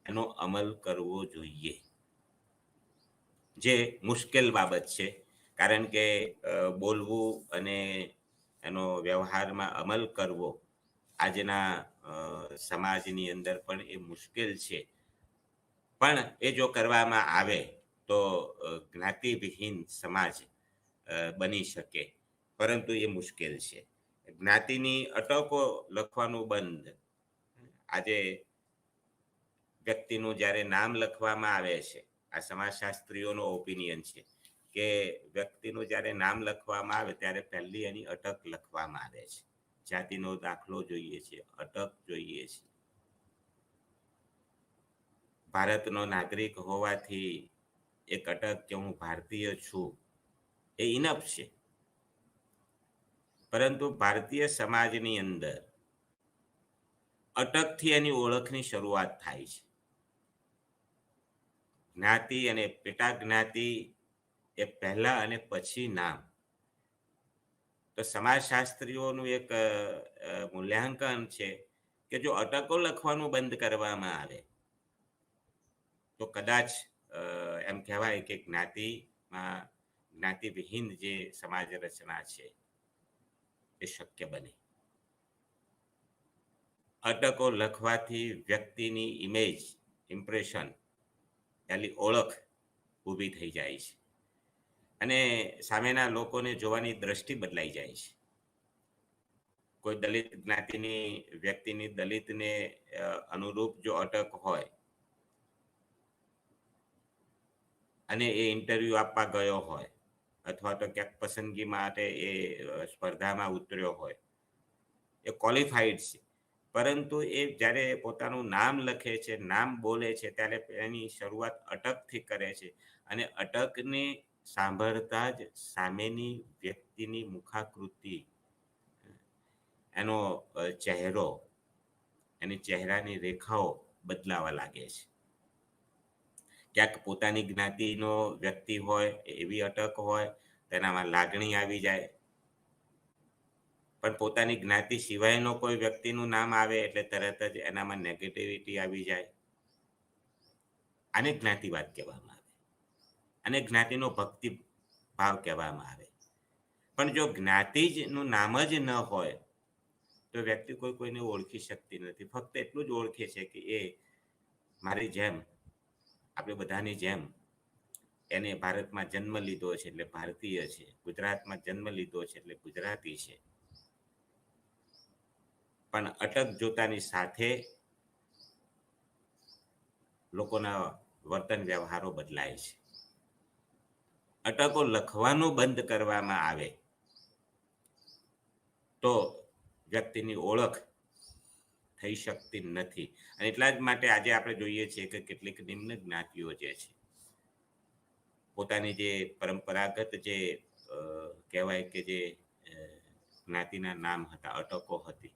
એનો અમલ કરવો જોઈએ, જે મુશ્કેલ બાબત છે. કારણ કે બોલવું અને એનો વ્યવહારમાં અમલ કરવો આજના સમાજની અંદર પણ એ મુશ્કેલ છે. પણ એ જો કરવામાં આવે તો જ્ઞાતિવિહીન સમાજ બની શકે, પરંતુ એ મુશ્કેલ છે. જ્ઞાતિની અટકો લખવાનું બંધ. આજે વ્યક્તિનું જ્યારે નામ લખવામાં આવે છે, આ સમાજશાસ્ત્રીઓનો ઓપિનિયન છે કે વ્યક્તિનું જ્યારે નામ લખવામાં આવે ત્યારે પહેલી એની અટક લખવામાં આવે છે. જાતિનો દાખલો જોઈએ છે, અટક જોઈએ છે. ભારતનો નાગરિક હોવાથી એક અટક કે હું ભારતીય છું એ ઇનફ છે. પરંતુ ભારતીય સમાજની અંદર અટકથી એની ઓળખની શરૂઆત થાય છે. જ્ઞાતિ અને પેટા જ્ઞાતિ એ પહેલા અને પછી નામ. તો સમાજશાસ્ત્રીઓનું એક મૂલ્યાંકન છે કે જો અટકો લખવાનું બંધ કરવામાં આવે તો કદાચ એમ કહેવાય કે જ્ઞાતિવિહીન જે સમાજ રચના છે એ શક્ય બને. અટકો લખવાથી વ્યક્તિની ઇમેજ, ઇમ્પ્રેશન, એની ઓળખ ઊભી થઈ જાય છે અને સામેના લોકોને જોવાની દ્રષ્ટિ બદલાઈ જાય છે. કોઈ દલિત જ્ઞાતિની વ્યક્તિની દલિતને અનુરૂપ જો અટક હોય અને એ ઇન્ટરવ્યૂ આપવા ગયો હોય અથવા તો ક્યાંક પસંદગી માટે એ સ્પર્ધામાં ઉતર્યો હોય, એ ક્વોલિફાઈડ છે, પરંતુ એ જ્યારે પોતાનું નામ લખે છે, નામ બોલે છે, ત્યારે એની શરૂઆત અટકથી કરે છે અને અટકને સાંભળતા જ સામેની વ્યક્તિની મુખાકૃતિ, એનો ચહેરો, એની ચહેરાની રેખાઓ બદલાવા લાગે છે. ક્યાંક પોતાની જ્ઞાતિનો વ્યક્તિ હોય, એવી અટક હોય, તેનામાં લાગણી આવી જાય. પણ પોતાની જ્ઞાતિ સિવાયનો કોઈ વ્યક્તિનું નામ આવે એટલે તરત જ એનામાં નેગેટિવિટી આવી જાય. આને જ્ઞાતિવાદ કહેવામાં આવે, અને જ્ઞાતિનો ભક્તિ ભાવ કહેવામાં આવે. પણ જો જ્ઞાતિ જનું નામ જ ન હોય તો વ્યક્તિ કોઈને ઓળખી શકતી નથી. ફક્ત એટલું જ ઓળખે છે કે એ મારી જેમ, આપણે બધાની જેમ એને ભારતમાં જન્મ લીધો છે એટલે ભારતીય છે, ગુજરાતમાં જન્મ લીધો છે એટલે ગુજરાતી છે. પણ અટક જોતાની સાથે લોકોના વર્તન વ્યવહારો બદલાય છે. અટકો લખવાનું બંધ કરવામાં આવે તો વ્યક્તિની ઓળખ થઈ શકતી નથી. અને એટલા જ માટે આજે આપણે જોઈએ છીએ કે કેટલીક નિમ્ન જ્ઞાતિઓ જે છે, પોતાની જે પરંપરાગત જે કહેવાય કે જે જ્ઞાતિના નામ હતા, અટકો હતી,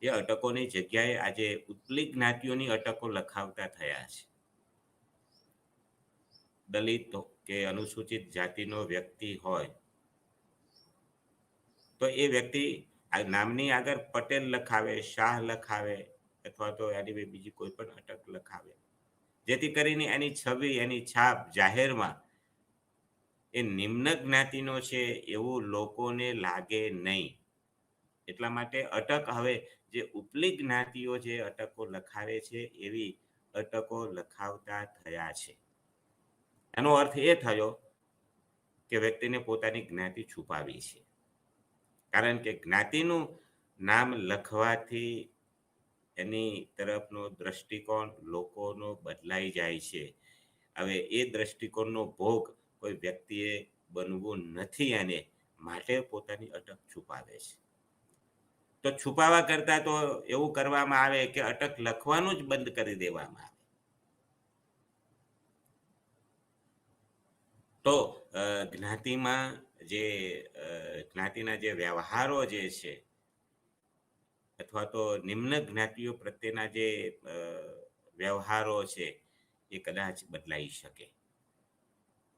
એ અટકોની જગ્યાએ આજે ઉપલી જ્ઞાતિઓની અટકો લખાવતા થયા છે. દલિત કે અનુસૂચિત જાતિનો વ્યક્તિ હોય તો એ વ્યક્તિ આ નામની આગળ પટેલ લખાવે, શાહ લખાવે, અથવા તો એની બીજી કોઈ પણ અટક લખાવે, જેથી કરીને એની છબી, એની છાપ જાહેરમાં એ નિમ્ન જ્ઞાતિનો છે એવું લોકોને લાગે નહીં. એટલા માટે અટક હવે જે ઉપલી જ્ઞાતિઓ જે અટકો લખાવે છે એવી અટકો લખાવતા થયા છે. એનો અર્થ એ થયો કે વ્યક્તિને પોતાની જ્ઞાતિ છુપાવી છે. કારણ કે જ્ઞાતિનું નામ લખવાથી એની તરફનો દ્રષ્ટિકોણ લોકોનો બદલાઈ જાય છે. હવે એ દ્રષ્ટિકોણનો ભોગ કોઈ વ્યક્તિએ બનવું નથી, અને માટે પોતાની અટક છુપાવે છે. તો છુપાવા કરતા તો એવું કરવામાં આવે કે અટક લખવાનું જ બંધ કરી દેવામાં આવે. તો જ્ઞાતિમાં જે જ્ઞાતિના જે વ્યવહારો જે છે, અથવા તો નિમ્ન જ્ઞાતિઓ પ્રત્યેના જે વ્યવહારો છે એ કદાચ બદલાઈ શકે.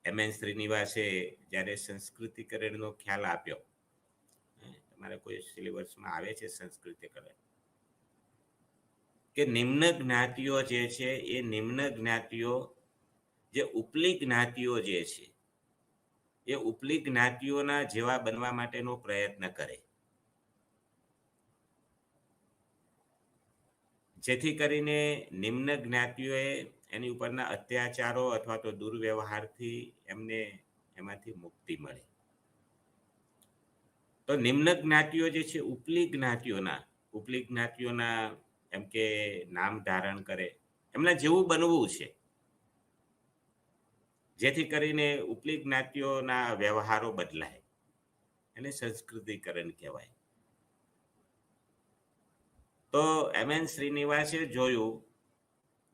એમ.એન. શ્રીનિવાસે જ્યારે સંસ્કૃતિકરણનો ખ્યાલ આપ્યો, તમારે કોઈ સિલેબસમાં આવે છે સંસ્કૃતિકરણ, કે નિમ્ન જ્ઞાતિઓ જે છે એ નિમ્ન જ્ઞાતિઓ જે ઉપલી જ્ઞાતિઓ જે છે એ ઉપલી જ્ઞાતિઓના જેવા બનવા માટેનો પ્રયત્ન કરે, જેથી કરીને નિમ્ન જ્ઞાતિઓએ એની ઉપરના અત્યાચારો અથવા તો દુર્વ્યવહારથી એમને એમાંથી મુક્તિ મળે. તો નિમ્ન જ્ઞાતિઓ જે છે ઉપલી જ્ઞાતિઓના એમ કે નામ ધારણ કરે, એમના જેવું બનવું છે, જેથી કરીને ઉપલી જ્ઞાતિઓના વ્યવહારો બદલાય. એને સંસ્કૃતિકરણ કહેવાય. તો એમ.એન. શ્રીનિવાસે જોયું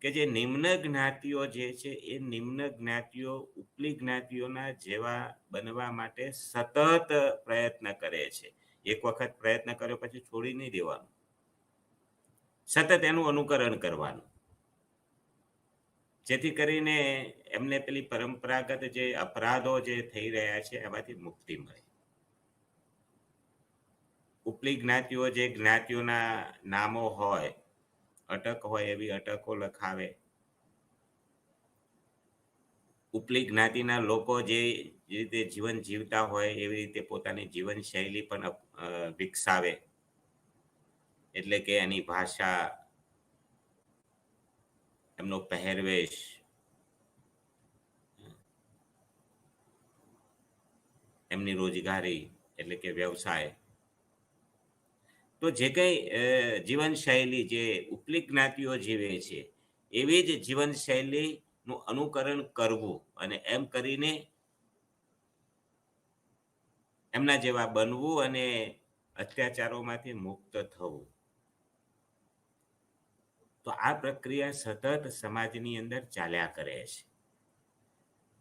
કે જે નિમ્ન જ્ઞાતિઓ જે છે એ નિમ્ન જ્ઞાતિઓ ઉપલી જ્ઞાતિઓના જેવા બનવા માટે સતત પ્રયત્ન કરે છે. એક વખત પ્રયત્ન કર્યો પછી છોડી નહીં દેવાનું, સતત એનું અનુકરણ કરવાનું, જેથી કરીને એમને પેલી પરંપરાગત જે અપરાધો જે થઈ રહ્યા છે એમાંથી મુક્તિ મળે. ઉપલી જ્ઞાતિઓ જે જ્ઞાતિઓના નામો હોય, અટક હોય એવી અટકો લખાવે. ઉપલી જ્ઞાતિના લોકો જે રીતે જીવન જીવતા હોય એવી રીતે પોતાની જીવન શૈલી પણ વિકસાવે. એટલે કે એની ભાષા, એમનો પહેરવેશ, એમની રોજગારી એટલે કે વ્યવસાય, તો જે કંઈ જીવનશૈલી જે ઉપલી જ્ઞાતિઓ જીવે છે એવી જ જીવનશૈલીનું અનુકરણ કરવું, અને એમ કરીને એમના જેવા બનવું અને અત્યાચારોમાંથી મુક્ત થવું. તો આ પ્રક્રિયા સતત સમાજની અંદર ચાલ્યા કરે છે.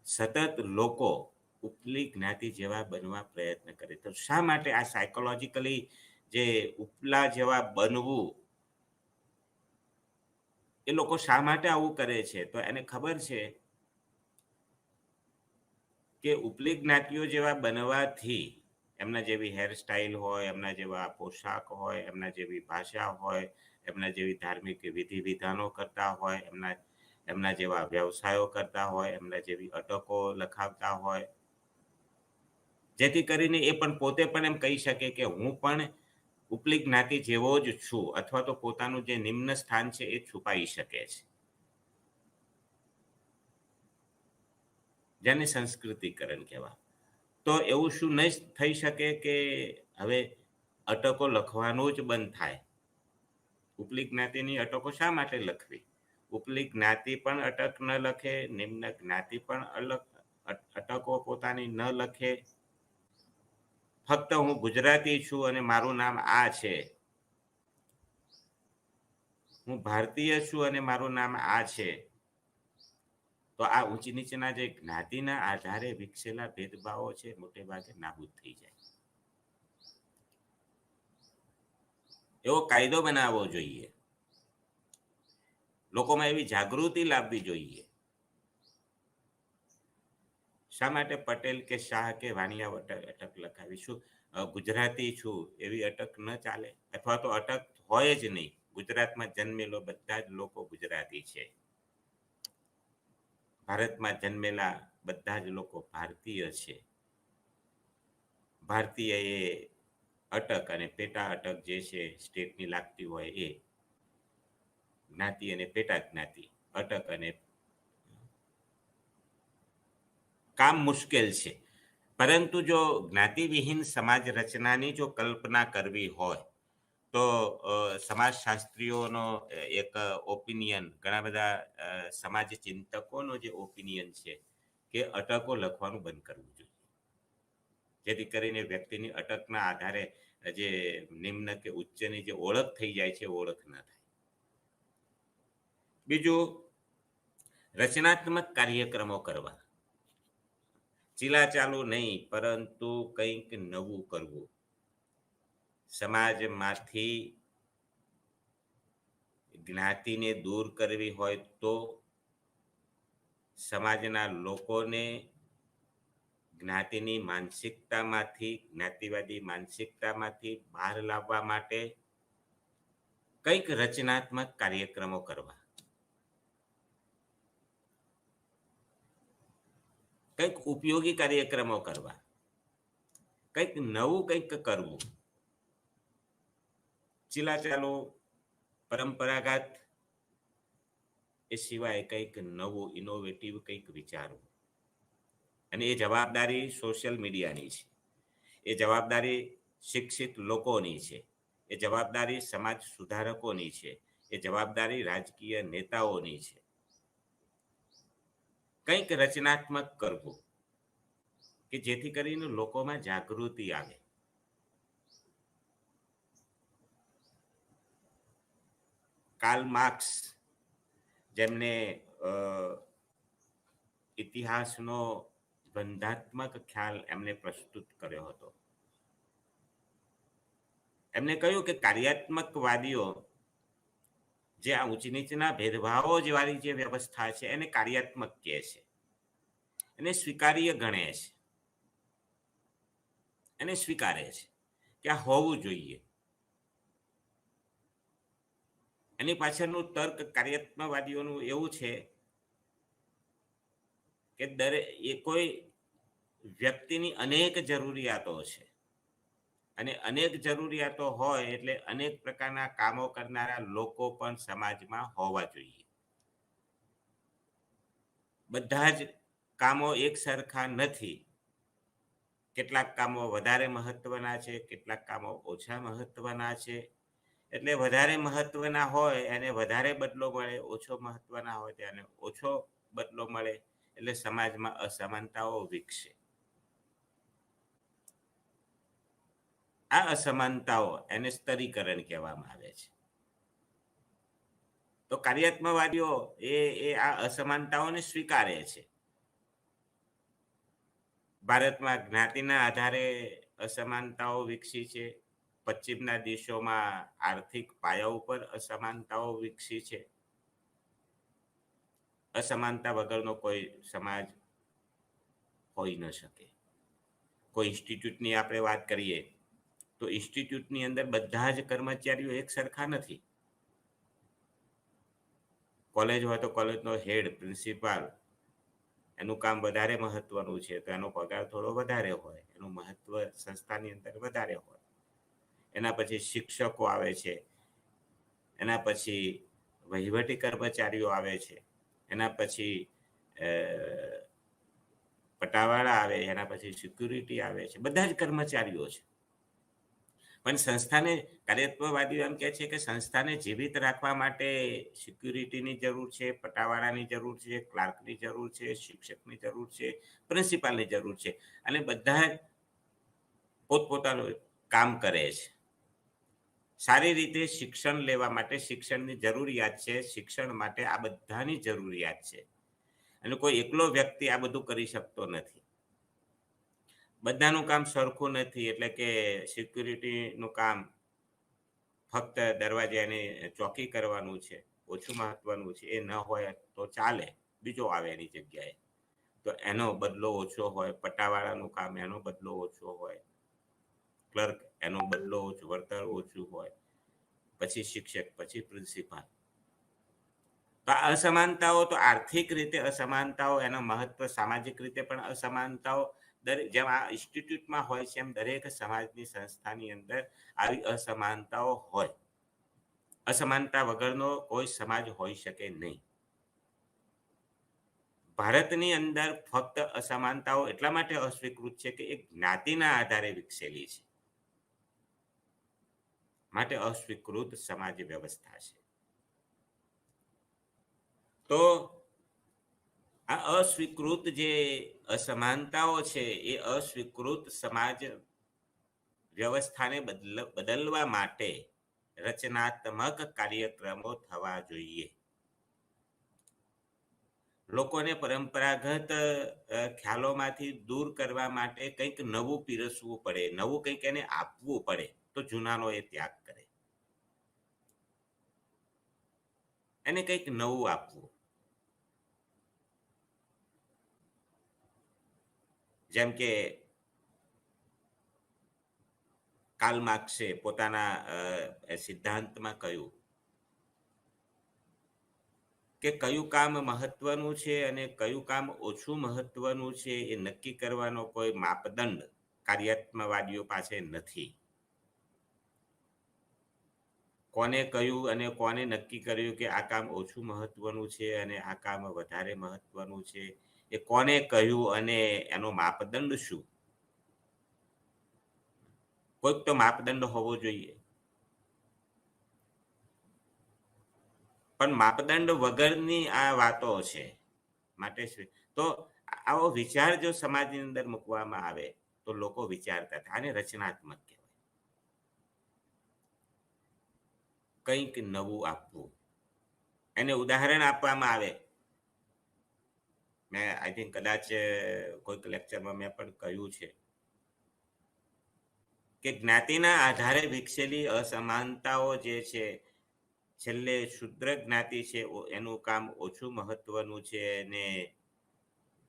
સતત લોકો ઉપલી જ્ઞાતિ જેવા બનવા પ્રયત્ન કરે. તો શા માટે આ સાયકોલોજીકલી જે ઉપલા જેવા બનવું, એ લોકો શા માટે આવું કરે છે? તો એને ખબર છે કે ઉપલી જ્ઞાતિઓ જેવા બનવાથી એમના જેવી હેરસ્ટાઈલ હોય, એમના જેવા પોશાક હોય, એમના જેવી ભાષા હોય, એમના જેવી ધાર્મિક વિધિ વિધાનો કરતા હોય, એમના જેવા વ્યવસાયો કરતા હોય, એમના જેવી અટકો લખાવતા હોય, જેથી કરીને એ પણ પોતે પણ એમ કહી શકે કે હું પણ ઉપલી જ્ઞાતિ જેવો જ છું, અથવા તો પોતાનું જે નિમ્ન સ્થાન છે એ છુપાઈ શકે છે, જેને સંસ્કૃતિકરણ કહેવાય. તો એવું શું નહીં થઈ શકે કે હવે અટકો લખવાનું જ બંધ થાય? ઉપલી જ્ઞાતિની અટકો શા માટે લખવી? ઉપલી જ્ઞાતિ પણ અટક ન લખે, નિમ્ન જ્ઞાતિ પણ અટકો પોતાની ન લખે. ફક્ત હું ગુજરાતી છું અને મારું નામ આ છે, હું ભારતીય છું અને મારું નામ આ છે, તો આ ઊંચી નીચેના જે જ્ઞાતિના આધારે વિકસેલા ભેદભાવો છે મોટે ભાગે નાબૂદ થઈ જાય. એવો કાયદો બનાવવો જોઈએ, લોકોમાં એવી જાગૃતિ લાવવી જોઈએ. શા માટે પટેલ કે શાહ કે વાણિયા અટક લખાવીશું? ગુજરાતી છું એવી અટક ન ચાલે, અથવા તો અટક હોય જ નહીં. ગુજરાતમાં જન્મેલો બધા જ લોકો ગુજરાતી છે. ભારતમાં જન્મેલા બધા જ લોકો ભારતીય છે. ભારતીય એ અટક અને પેટા અટક જે છે સ્ટેટની લાગતી હોય એ, જ્ઞાતિ અને પેટા જ્ઞાતિ, અટક અને કામ મુશ્કેલ છે. પરંતુ જો જ્ઞાતિવિહીન સમાજ રચનાની જો કલ્પના કરવી હોય તો સમાજશાસ્ત્રીઓનો એક ઓપિનિયન, ઘણા બધા સમાજ ચિંતકોનો જે ઓપિનિયન છે કે અટકો લખવાનું બંધ કરવું જોઈએ, જેથી કરીને વ્યક્તિની અટકના આધારે જે નિમ્ન કે ઉચ્ચની જે ઓળખ થઈ જાય છે ઓળખ ન થાય. બીજું, રચનાત્મક કાર્યક્રમો કરવા, ચીલાચાલુ નહીં પરંતુ કંઈક નવું કરવું. સમાજમાંથી જ્ઞાતિને દૂર કરવી હોય તો સમાજના લોકોને જ્ઞાતિની માનસિકતામાંથી, જ્ઞાતિવાદી માનસિકતામાંથી બહાર લાવવા માટે કંઈક રચનાત્મક કાર્યક્રમો કરવા, કંઈક ઉપયોગી કાર્યક્રમો કરવા, કંઈક નવું કંઈક કરવું. ચીલાચાલુ, પરંપરાગત એ સિવાય કંઈક નવું, ઇનોવેટિવ કંઈક વિચારવું. અને એ જવાબદારી સોશિયલ મીડિયાની છે, એ જવાબદારી શિક્ષિત લોકોની છે, એ જવાબદારી સમાજ સુધારકોની છે, એ જવાબદારી રાજકીય નેતાઓની છે. કંઈક રચનાત્મક કરવું કે જેથી કરીને લોકોમાં જાગૃતિ આવે. કાર્લ માર્ક્સ, જેમને ઇતિહાસનો બંધાત્મક ખ્યાલ એમને પ્રસ્તુત કર્યો હતો, એમને કહ્યું કે કાર્યાત્મકવાદીઓ જે આ ઊંચ નીચના ભેદભાવો જેવાળી જે વ્યવસ્થા છે એને કાર્યાત્મક કહે છે, એને સ્વીકાર્ય ગણે છે, એને સ્વીકારે છે કે આ હોવું જોઈએ. એની પાછળનું તર્ક કાર્યાત્મકવાદીઓનું એવું છે કે કોઈ વ્યક્તિની અનેક જરૂરિયાતો છે, અને અનેક જરૂરિયાતો હોય એટલે અનેક પ્રકારના કામો કરનારા લોકો પણ સમાજમાં હોવા જોઈએ. બધા જ કામો એક સરખા નથી. કેટલાક કામો વધારે મહત્વના છે, કેટલાક કામો ઓછા મહત્વના છે. એટલે વધારે મહત્વના હોય એને વધારે બદલો મળે, ઓછો મહત્વના હોય તેને ઓછો બદલો મળે, એટલે સમાજમાં અસમાનતાઓ વિકસે. આ અસમાનતાઓ એને સ્તરીકરણ કહેવામાં આવે છે. તો કાર્યાત્મકવાદીઓ એ આ અસમાનતાઓને સ્વીકારે છે. ભારતમાં જ્ઞાતિના આધારે અસમાનતાઓ વિકસી છે. પશ્ચિમના દેશોમાં આર્થિક પાયા ઉપર અસમાનતાઓ વિકસી છે. અસમાનતા વગરનો કોઈ સમાજ હોઈ ન શકે. કોઈ ઇન્સ્ટિટ્યૂટની આપણે વાત કરીએ તો ઇન્સ્ટિટ્યૂટની અંદર બધા જ કર્મચારીઓ એક સરખા નથી. કોલેજ હોય તો કોલેજનો હેડ, પ્રિન્સિપાલ, એનું કામ વધારે મહત્વનું છે તો એનો પગાર થોડો વધારે હોય, એનું મહત્વ સંસ્થાની અંદર વધારે હોય. એના પછી શિક્ષકો આવે છે, એના પછી વહીવટી કર્મચારીઓ આવે છે, એના પછી પટાવાળા આવે, એના પછી સિક્યુરિટી આવે છે, બધા જ કર્મચારીઓ છે. પણ સંસ્થાને, કાર્યાત્મકવાદીઓ એમ કહે છે કે સંસ્થાને જીવિત રાખવા માટે સિક્યુરિટીની જરૂર છે, પટાવાળાની જરૂર છે, ક્લાર્કની જરૂર છે, શિક્ષકની જરૂર છે, પ્રિન્સિપાલની જરૂર છે, અને બધા પોતપોતાનું કામ કરે છે. સારી રીતે શિક્ષણ લેવા માટે શિક્ષણની જરૂરિયાત છે, શિક્ષણ માટે આ બધાની જરૂરિયાત છે. અને કોઈ એકલો વ્યક્તિ આ બધું કરી શકતો નથી. બધાનું કામ સરખું નથી. એટલે કે સિક્યુરિટીનું કામ ફક્ત દરવાજાની ચોકી કરવાનું છે, ઓછું મહત્વનું છે, એ ન હોય તો ચાલે, બીજો આવે એની જગ્યાએ, તો એનો બદલો ઓછો હોય. પટ્ટાવાળાનું કામ એનો બદલો ઓછો હોય. ક્લર્ક એનો બદલો ઓછો, વળતર ઓછું હોય, પછી શિક્ષક, પછી પ્રિન્સિપાલ. તો આ અસમાનતાઓ, તો આર્થિક રીતે અસમાનતાઓ, એનો મહત્વ સામાજિક રીતે પણ અસમાનતાઓ દરેક, જેમ આ ઇન્સ્ટિટ્યૂટમાં હોય છે એમ દરેક સમાજની સંસ્થાની અંદર આવી અસમાનતાઓ હોય. અસમાનતા વગરનો કોઈ સમાજ હોઈ શકે નહીં. ભારતની અંદર ફક્ત અસમાનતાઓ એટલા માટે અસ્વીકૃત છે કે એ જ્ઞાતિના આધારે વિકસેલી છે, માટે અસ્વીકૃત સમાજ વ્યવસ્થા છે. તો આ અસ્વીકૃત જે અસમાનતાઓ છે એ અસ્વીકૃત સમાજ વ્યવસ્થાને બદલવા માટે રચનાત્મક કાર્યક્રમો થવા જોઈએ. લોકોને પરંપરાગત ખ્યાલોમાંથી દૂર કરવા માટે કંઈક નવું પીરસવું પડે, નવું કંઈક એને આપવું પડે, તો જૂનાનો એ ત્યાગ કરે, એને કંઈક નવું આપવું. જેમ કે કાર્લ માર્ક્સે પોતાના સિદ્ધાંતમાં કહ્યું કે કયું કામ મહત્વનું છે અને કયું કામ ઓછું મહત્વનું છે એ નક્કી કરવાનો કોઈ માપદંડ કાર્યાત્મકવાદીઓ પાસે નથી. કોને કહ્યું અને કોને નક્કી કર્યું કે આ કામ ઓછું મહત્વનું છે અને આ કામ વધારે મહત્વનું છે, એ કોને કહ્યું અને એનો માપદંડ શું? કોઈક તો માપદંડ હોવો જોઈએ. પણ માપદંડ વગરની આ વાતો છે. માટે તો આવો વિચાર જો સમાજની અંદર મૂકવામાં આવે તો લોકો વિચારતા થાય, આને રચનાત્મક કહેવાય. કંઈક નવું આપવું. એને ઉદાહરણ આપવામાં આવે. મેં આઈ થિંક કદાચ કોઈક લેક્ચરમાં મેં પણ કહ્યું છે કે જ્ઞાતિના આધારે વિકસેલી અસમાનતાઓ જે છે, છેલ્લે શુદ્ર જ્ઞાતિ છે એનું કામ ઓછું મહત્વનું છે અને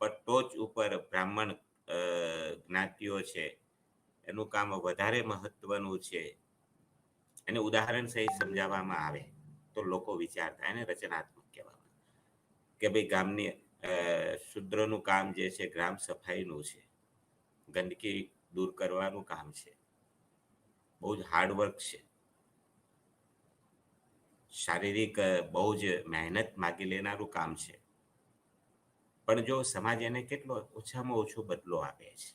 ટોચ ઉપર બ્રાહ્મણ જ્ઞાતિઓ છે એનું કામ વધારે મહત્વનું છે, એને ઉદાહરણ સહિત સમજાવવામાં આવે તો લોકો વિચારતા, એને રચનાત્મક કહેવામાં. કે ભાઈ ગામની શુદ્રનું કામ જે છે ગ્રામ સફાઈનું છે, ગંદકી દૂર કરવાનું કામ છે, બહુ જ હાર્ડવર્ક છે, શારીરિક બહુ જ મહેનત માગી લેનારું કામ છે. પણ જો સમાજ એને કેટલો ઓછામાં ઓછો બદલો આપે છે.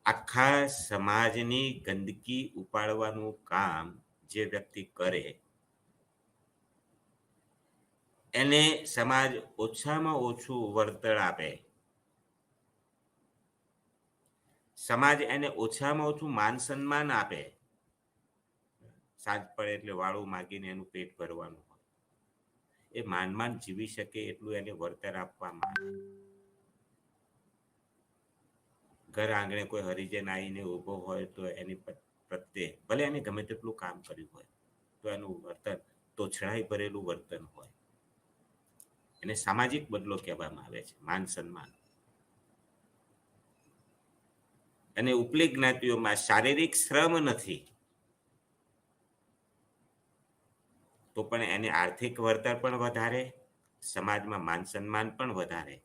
આખા સમાજની ગંદકી ઉપાડવાનું કામ જે વ્યક્તિ કરે એને સમાજ ઓછામાં ઓછું વળતર આપે, સમાજ એને ઓછામાં ઓછું માન સન્માન આપે. સાંજ પડે એટલે વાળું માગીને એનું પેટ ભરવાનું હોય, એ માન જીવી શકે એટલું એને વળતર આપવામાં આવે. ઘર આંગણે કોઈ હરિજન આવીને ઊભો હોય તો એની પ્રત્યે ભલે એને ગમે તેટલું કામ કર્યું હોય તો એનું વર્તન તોછડાઈ ભરેલું વર્તન હોય. એને સામાજિક બદલો કહેવામાં આવે છે, માન સન્માન. અને ઉપલી જ્ઞાતિઓમાં શારીરિક શ્રમ નથી તો પણ એને આર્થિક વળતર પણ વધારે, સમાજમાં માન સન્માન પણ વધારે.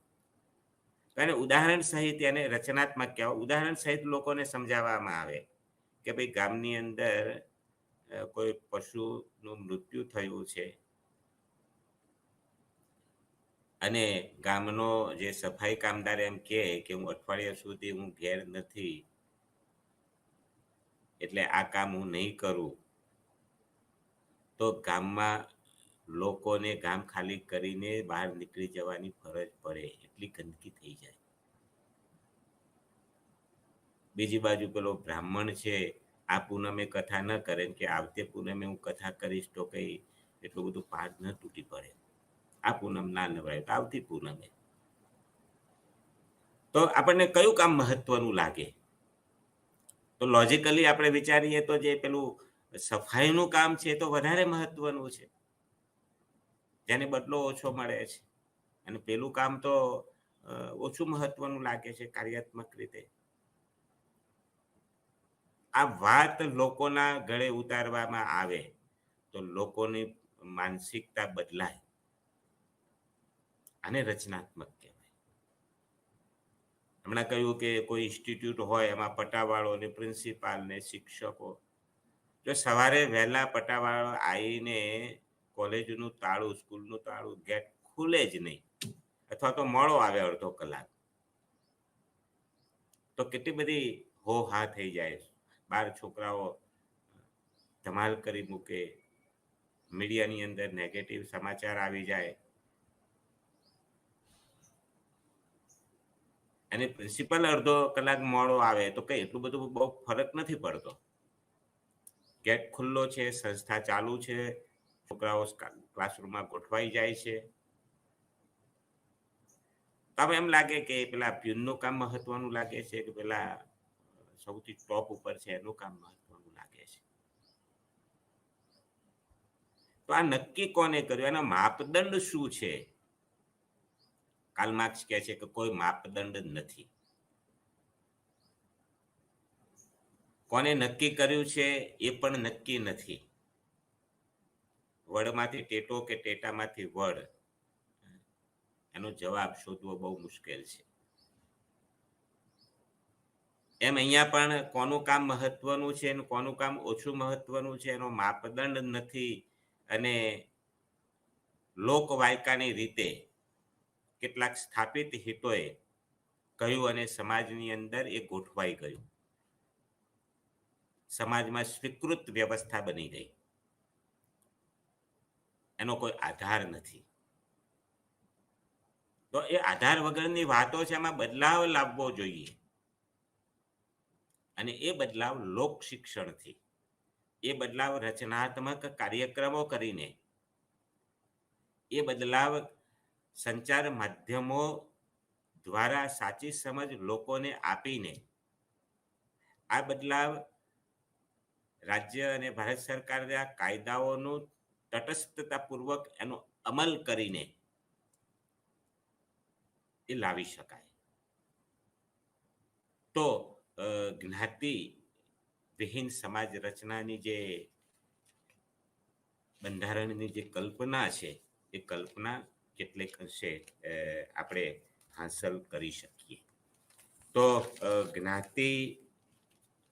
અને ઉદાહરણ સહિત એને રચનાત્મક કહેવાય. ઉદાહરણ સહિત લોકોને સમજાવવામાં આવે કે ભાઈ ગામની અંદર કોઈ પશુનું મૃત્યુ થયું છે અને ગામનો જે સફાઈ કામદાર એમ કહે કે હું અઠવાડિયા સુધી હું ઘેર નથી એટલે આ કામ હું નહીં કરું, તો ગામમાં લોકોને ગામ ખાલી કરીને બહાર નીકળી જવાની ફરજ પડે, એટલી ગંદકી થઈ જાય. બીજી બાજુ પેલો બ્રાહ્મણ છે, આ પૂનમે કથા ન કરે કે આવતી પૂનમે હું કથા કરીશ તો કઈ એટલું બધું પાઠ ન તૂટી પડે, આ પૂનમ ના નવાય તો આવતી પૂનમે. તો આપણને કયું કામ મહત્વનું લાગે? તો લોજિકલી આપણે વિચારીએ તો જે પેલું સફાઈનું કામ છે તો વધારે મહત્વનું છે, જેને બદલો ઓછો મળે છે. અને પેલું કામ તો ઓછું મહત્વનું લાગે છે કાર્યાત્મક રીતે. આ વાત લોકોના ગળે ઉતારવામાં આવે તો લોકોની માનસિકતા બદલાય. આને રચનાત્મક કહેવાય. હમણાં કહ્યું કે કોઈ ઇન્સ્ટિટ્યૂટ હોય, એમાં પટાવાળો ને પ્રિન્સિપાલ ને શિક્ષકો, જો સવારે વહેલા પટાવાળો આવીને કોલેજનું તાળું, સ્કૂલનું તાળું, ગેટ ખુલે જ નહીં, અથવા તો મોડો આવે અડધો કલાક, તો કેટલી બધી હો હા થઈ જાય. બાર છોકરાઓ ધમાલ કરી મૂકે, મીડિયાની અંદર નેગેટિવ સમાચાર આવી જાય. અને પ્રિન્સિપલ અડધો કલાક મોડો આવે તો કઈ એટલું બધું બહુ ફરક નથી પડતો. ગેટ ખુલ્લો છે, સંસ્થા ચાલુ છે, છોકરાઓ ક્લાસરૂમમાં ગોઠવાઈ જાય છે. તો એમ લાગે કે પેલા પ્યુનનું કામ મહત્વનું લાગે છે કે પેલા સૌથી ટોપ ઉપર છે એનું કામ મહત્વનું લાગે છે. તો આ નક્કી કોને કર્યું? એના માપદંડ શું છે? કાર્લ માર્ક્સ કહે છે કે કોઈ માપદંડ નથી. કોને નક્કી કર્યું છે એ પણ નક્કી નથી. વડમાંથી ટેટો કે ટેટામાંથી વડ, એનો જવાબ શોધવો બહુ મુશ્કેલ છે. એમ અહીંયા પણ કોનું કામ મહત્વનું છે અને કોનું કામ ઓછું મહત્વનું છે એનો માપદંડ નથી. અને લોકવાયકાની રીતે કેટલાક સ્થાપિત હિતોએ કહ્યું અને સમાજની અંદર એ ગોઠવાઈ ગયું. સમાજમાં સ્વીકૃત વ્યવસ્થા બની ગઈ. એનો કોઈ આધાર નથી. તો એ આધાર વગરની વાતો છે, એમાં બદલાવ લાવવો જોઈએ. અને એ બદલાવ લોક શિક્ષણથી, એ બદલાવ રચનાત્મક કાર્યક્રમો કરીને, એ બદલાવ સંચાર માધ્યમો દ્વારા સાચી સમજ લોકોને આપીને, આ બદલાવ રાજ્ય અને ભારત સરકારના કાયદાઓનું તટસ્થતાપૂર્વક એનો અમલ કરીને એ લાવી શકાય. તો જ્ઞાતિ વિહીન સમાજ રચનાની જે બંધારણની જે કલ્પના છે, એ કલ્પના કેટલેક અંશે આપણે હાંસલ કરી શકીએ. તો જ્ઞાતિ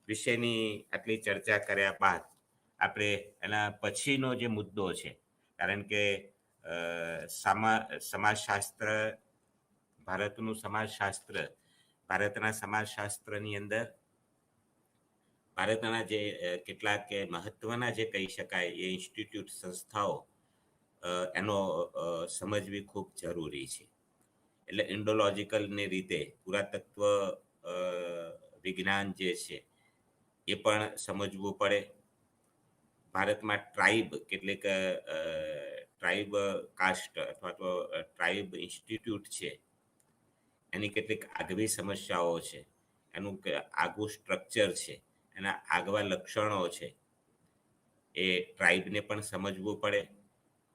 વિશેની આટલી ચર્ચા કર્યા બાદ આપણે એના પછીનો જે મુદ્દો છે, કારણ કે સમાજશાસ્ત્ર, ભારતનું સમાજશાસ્ત્ર, ભારતના સમાજશાસ્ત્રની અંદર ભારતના જે કેટલાક મહત્વના જે કહી શકાય એ ઇન્સ્ટિટ્યૂટ, સંસ્થાઓ, એનો સમજવી ખૂબ જરૂરી છે. એટલે ઇન્ડોલોજિકલની રીતે પુરાતત્વ વિજ્ઞાન જે છે એ પણ સમજવું પડે. ભારતમાં ટ્રાઇબ, કેટલીક ટ્રાઇબ કાસ્ટ અથવા તો ટ્રાઇબ ઇન્સ્ટિટ્યૂટ છે, એની કેટલીક આગવી સમસ્યાઓ છે, એનું આગવું સ્ટ્રક્ચર છે, એના આગવા લક્ષણો છે, એ ટ્રાઇબને પણ સમજવું પડે.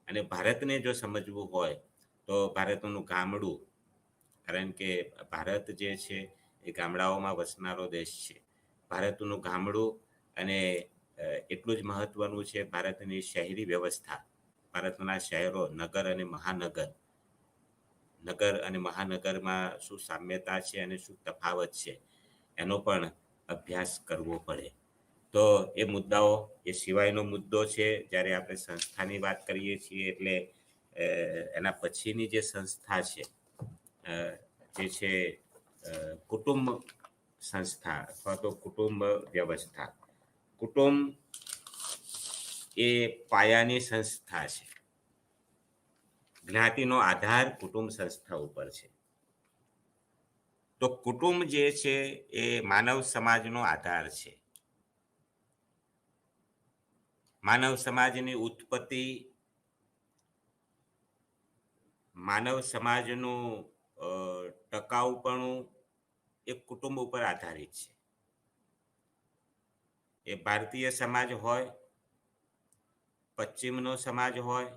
અને ભારતને જો સમજવું હોય તો ભારતનું ગામડું, કારણ કે ભારત જે છે એ ગામડાઓમાં વસનારો દેશ છે. ભારતનું ગામડું અને એટલું જ મહત્વનું છે ભારતની શહેરી વ્યવસ્થા, ભારતના શહેરો, નગર અને મહાનગર. નગર અને મહાનગરમાં શું સામ્યતા છે અને શું તફાવત છે, એનો પણ અભ્યાસ કરવો પડે. તો એ મુદ્દાઓ, એ સિવાયનો મુદ્દો છે જ્યારે આપણે સંસ્થાની વાત કરીએ છીએ, એટલે એના પછીની જે સંસ્થા છે, જે છે કુટુંબ સંસ્થા અથવા તો કુટુંબ વ્યવસ્થા. કુટુંબ એ પાયાની સંસ્થા છે. જ્ઞાતિનો આધાર કુટુંબ સંસ્થા ઉપર છે. તો કુટુંબ જે છે એ માનવ સમાજનો આધાર છે. માનવ સમાજની ઉત્પત્તિ, માનવ સમાજનું ટકાઉપણું એ કુટુંબ ઉપર આધારિત છે. એ ભારતીય સમાજ હોય, પશ્ચિમનો સમાજ હોય,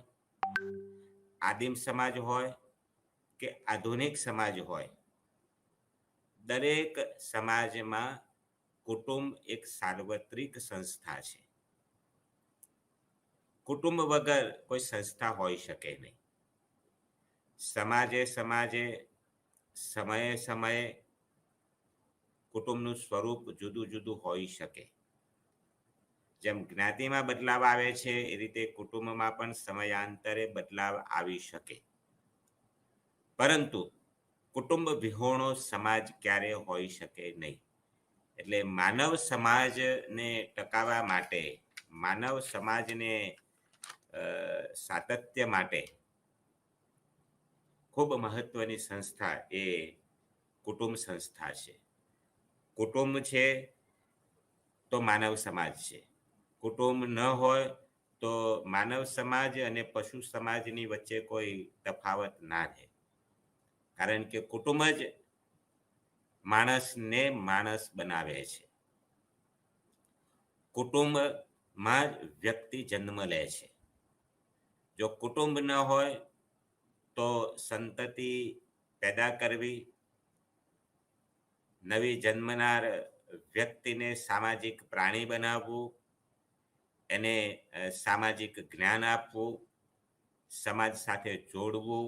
આદિમ સમાજ હોય કે આધુનિક સમાજ હોય, દરેક સમાજમાં કુટુંબ એક સાર્વત્રિક સંસ્થા છે. કુટુંબ વગર કોઈ સંસ્થા હોઈ શકે નહીં. સમાજે સમયે કુટુંબનું સ્વરૂપ જુદું જુદું હોઈ શકે. જેમ જ્ઞાતિમાં બદલાવ આવે છે એ રીતે કુટુંબમાં પણ સમયાંતરે બદલાવ આવી શકે. પરંતુ કુટુંબ વિહોણો સમાજ ક્યારે હોઈ શકે નહીં. એટલે માનવ સમાજને ટકાવવા માટે, માનવ સમાજને સાતત્ય માટે ખૂબ મહત્વની સંસ્થા એ કુટુંબ સંસ્થા છે. કુટુંબ છે તો માનવ સમાજ છે. કુટુંબ ન હોય તો માનવ સમાજ અને પશુ સમાજની વચ્ચે કોઈ તફાવત ના રહે. કારણ કે કુટુંબ જ માણસને માણસ બનાવે છે. કુટુંબમાં જ વ્યક્તિ જન્મ લે છે. જો કુટુંબ ન હોય તો સંતતિ પેદા કરવી, નવી જન્મનાર વ્યક્તિને સામાજિક પ્રાણી બનાવવું, એને સામાજિક જ્ઞાન આપવું, સમાજ સાથે જોડવું,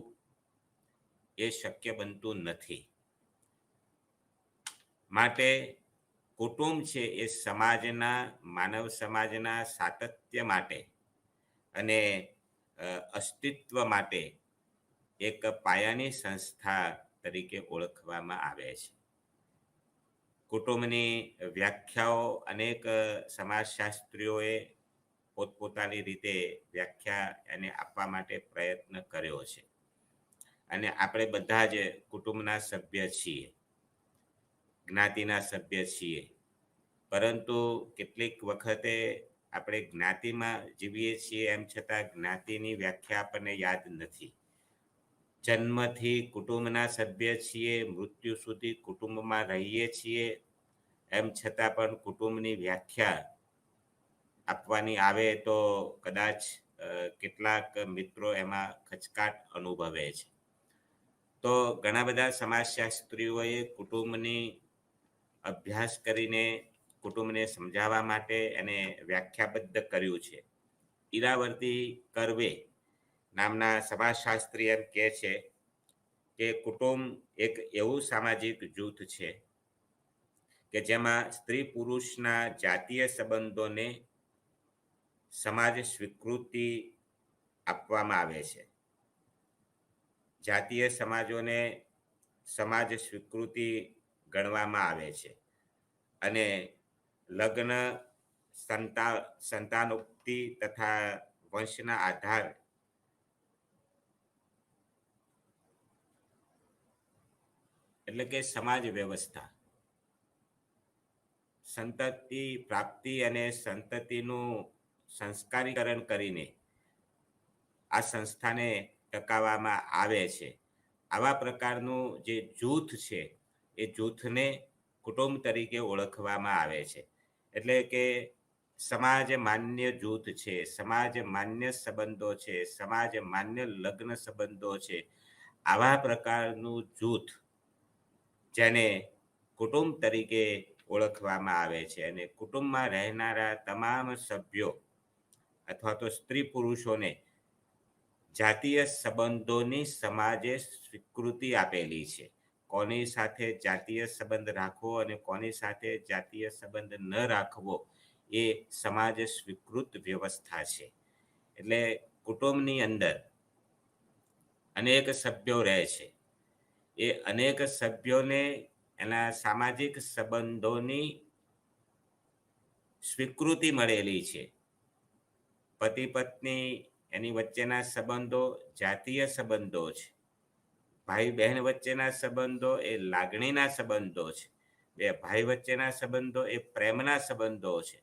એ શક્ય બનતું નથી. માટે કુટુંબ છે એ સમાજના, માનવ સમાજના સાતત્ય માટે અને અસ્તિત્વ માટે એક પાયાની સંસ્થા તરીકે ઓળખવામાં આવે છે. કુટુંબની વ્યાખ્યાઓ અનેક સમાજશાસ્ત્રીઓએ પોતપોતાની રીતે વ્યાખ્યા એને આપવા માટે પ્રયત્ન કર્યો છે. અને આપણે બધા જ કુટુંબના સભ્ય છીએ, જ્ઞાતિના સભ્ય છીએ. પરંતુ કેટલીક વખતે આપણે જ્ઞાતિમાં જીવીએ છીએ, એમ છતાં જ્ઞાતિની વ્યાખ્યા આપણને યાદ નથી. જન્મથી કુટુંબના સભ્ય છીએ, મૃત્યુ સુધી કુટુંબમાં રહીએ છીએ, એમ છતાં પણ કુટુંબની વ્યાખ્યા આપવાની આવે તો કદાચ કેટલાક મિત્રો એમાં ખચકાટ અનુભવે છે. તો ઘણા બધા સમાજશાસ્ત્રીઓએ કુટુંબની અભ્યાસ કરીને કુટુંબને સમજાવવા માટે એને વ્યાખ્યાબદ્ધ કર્યું છે. ઈરાવર્તી કર્વે નામના સમાજશાસ્ત્રી એમ કહે છે કે કુટુંબ એક એવું સામાજિક જૂથ છે કે જેમાં સ્ત્રી પુરુષના જાતીય સંબંધોને સમાજ સ્વીકૃતિ આપવામાં આવે છે. જાતીય સમાજોને સમાજ સ્વીકૃતિ ગણવામાં આવે છે. અને લગ્ન, સંતાનોક્તિ તથા વંશના આધાર એટલે કે સમાજ વ્યવસ્થા, સંતતિ પ્રાપ્તિ અને સંતતિનું સંસ્કારીકરણ કરીને આ સંસ્થાને ટકાવવામાં આવે છે. આવા પ્રકારનું જે જૂથ છે એ જૂથને કુટુંબ તરીકે ઓળખવામાં આવે છે. એટલે કે સમાજ માન્ય જૂથ છે, સમાજ માન્ય સંબંધો છે, સમાજ માન્ય લગ્ન સંબંધો છે. આવા પ્રકારનું જૂથ જેને કુટુંબ તરીકે ઓળખવામાં આવે છે. અને કુટુંબમાં રહેનારા તમામ સભ્યો અથવા તો સ્ત્રી પુરુષોને જાતીય સંબંધોની સમાજે સ્વીકૃતિ આપેલી છે. કોની સાથે જાતીય સંબંધ રાખવો અને કોની સાથે જાતીય સંબંધ ન રાખવો એ સમાજ સ્વીકૃત વ્યવસ્થા છે. એટલે કુટુંબની અંદર અનેક સભ્યો રહે છે. એ અનેક સભ્યોને એના સામાજિક સંબંધોની સ્વીકૃતિ મળેલી છે. પતિ પત્ની એની વચ્ચેના સંબંધો જાતીય સંબંધો છે. ભાઈ બહેન વચ્ચેના સંબંધો એ લાગણીના સંબંધો છે. બે ભાઈ વચ્ચેના સંબંધો એ પ્રેમના સંબંધો છે.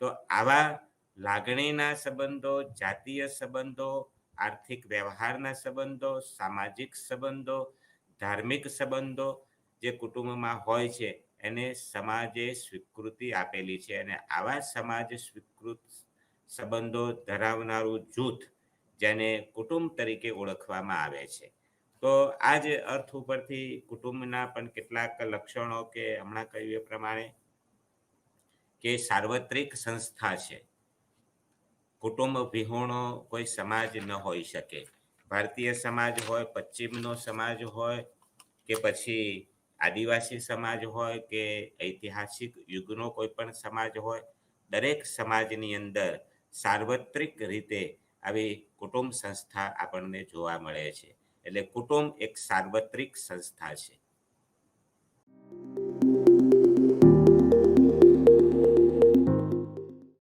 તો આવા લાગણીના સંબંધો, જાતીય સંબંધો, આર્થિક વ્યવહારના સંબંધો, સામાજિક સંબંધો, ધાર્મિક સંબંધો જે કુટુંબમાં હોય છે એને સમાજે સ્વીકૃતિ આપેલી છે. અને આવા સમાજ સ્વીકૃત સંબંધો ધરાવનારું જૂથ જેને કુટુંબ તરીકે ઓળખવામાં આવે છે. તો આ જ અર્થ ઉપરથી કુટુંબના પણ કેટલાક લક્ષણો કે હમણાં કહ્યું એ પ્રમાણે કે સાર્વત્રિક સંસ્થા છે. કુટુંબ વિહોણો કોઈ સમાજ ન હોઈ શકે. ભારતીય સમાજ હોય, પશ્ચિમનો સમાજ હોય, કે પછી આદિવાસી સમાજ હોય, કે ઐતિહાસિક યુગનો કોઈ પણ સમાજ હોય, દરેક સમાજની અંદર સાર્વત્રિક રીતે આવી કુટુંબ સંસ્થા આપણને જોવા મળે છે. એટલે કુટુંબ એક સાર્વત્રિક સંસ્થા છે.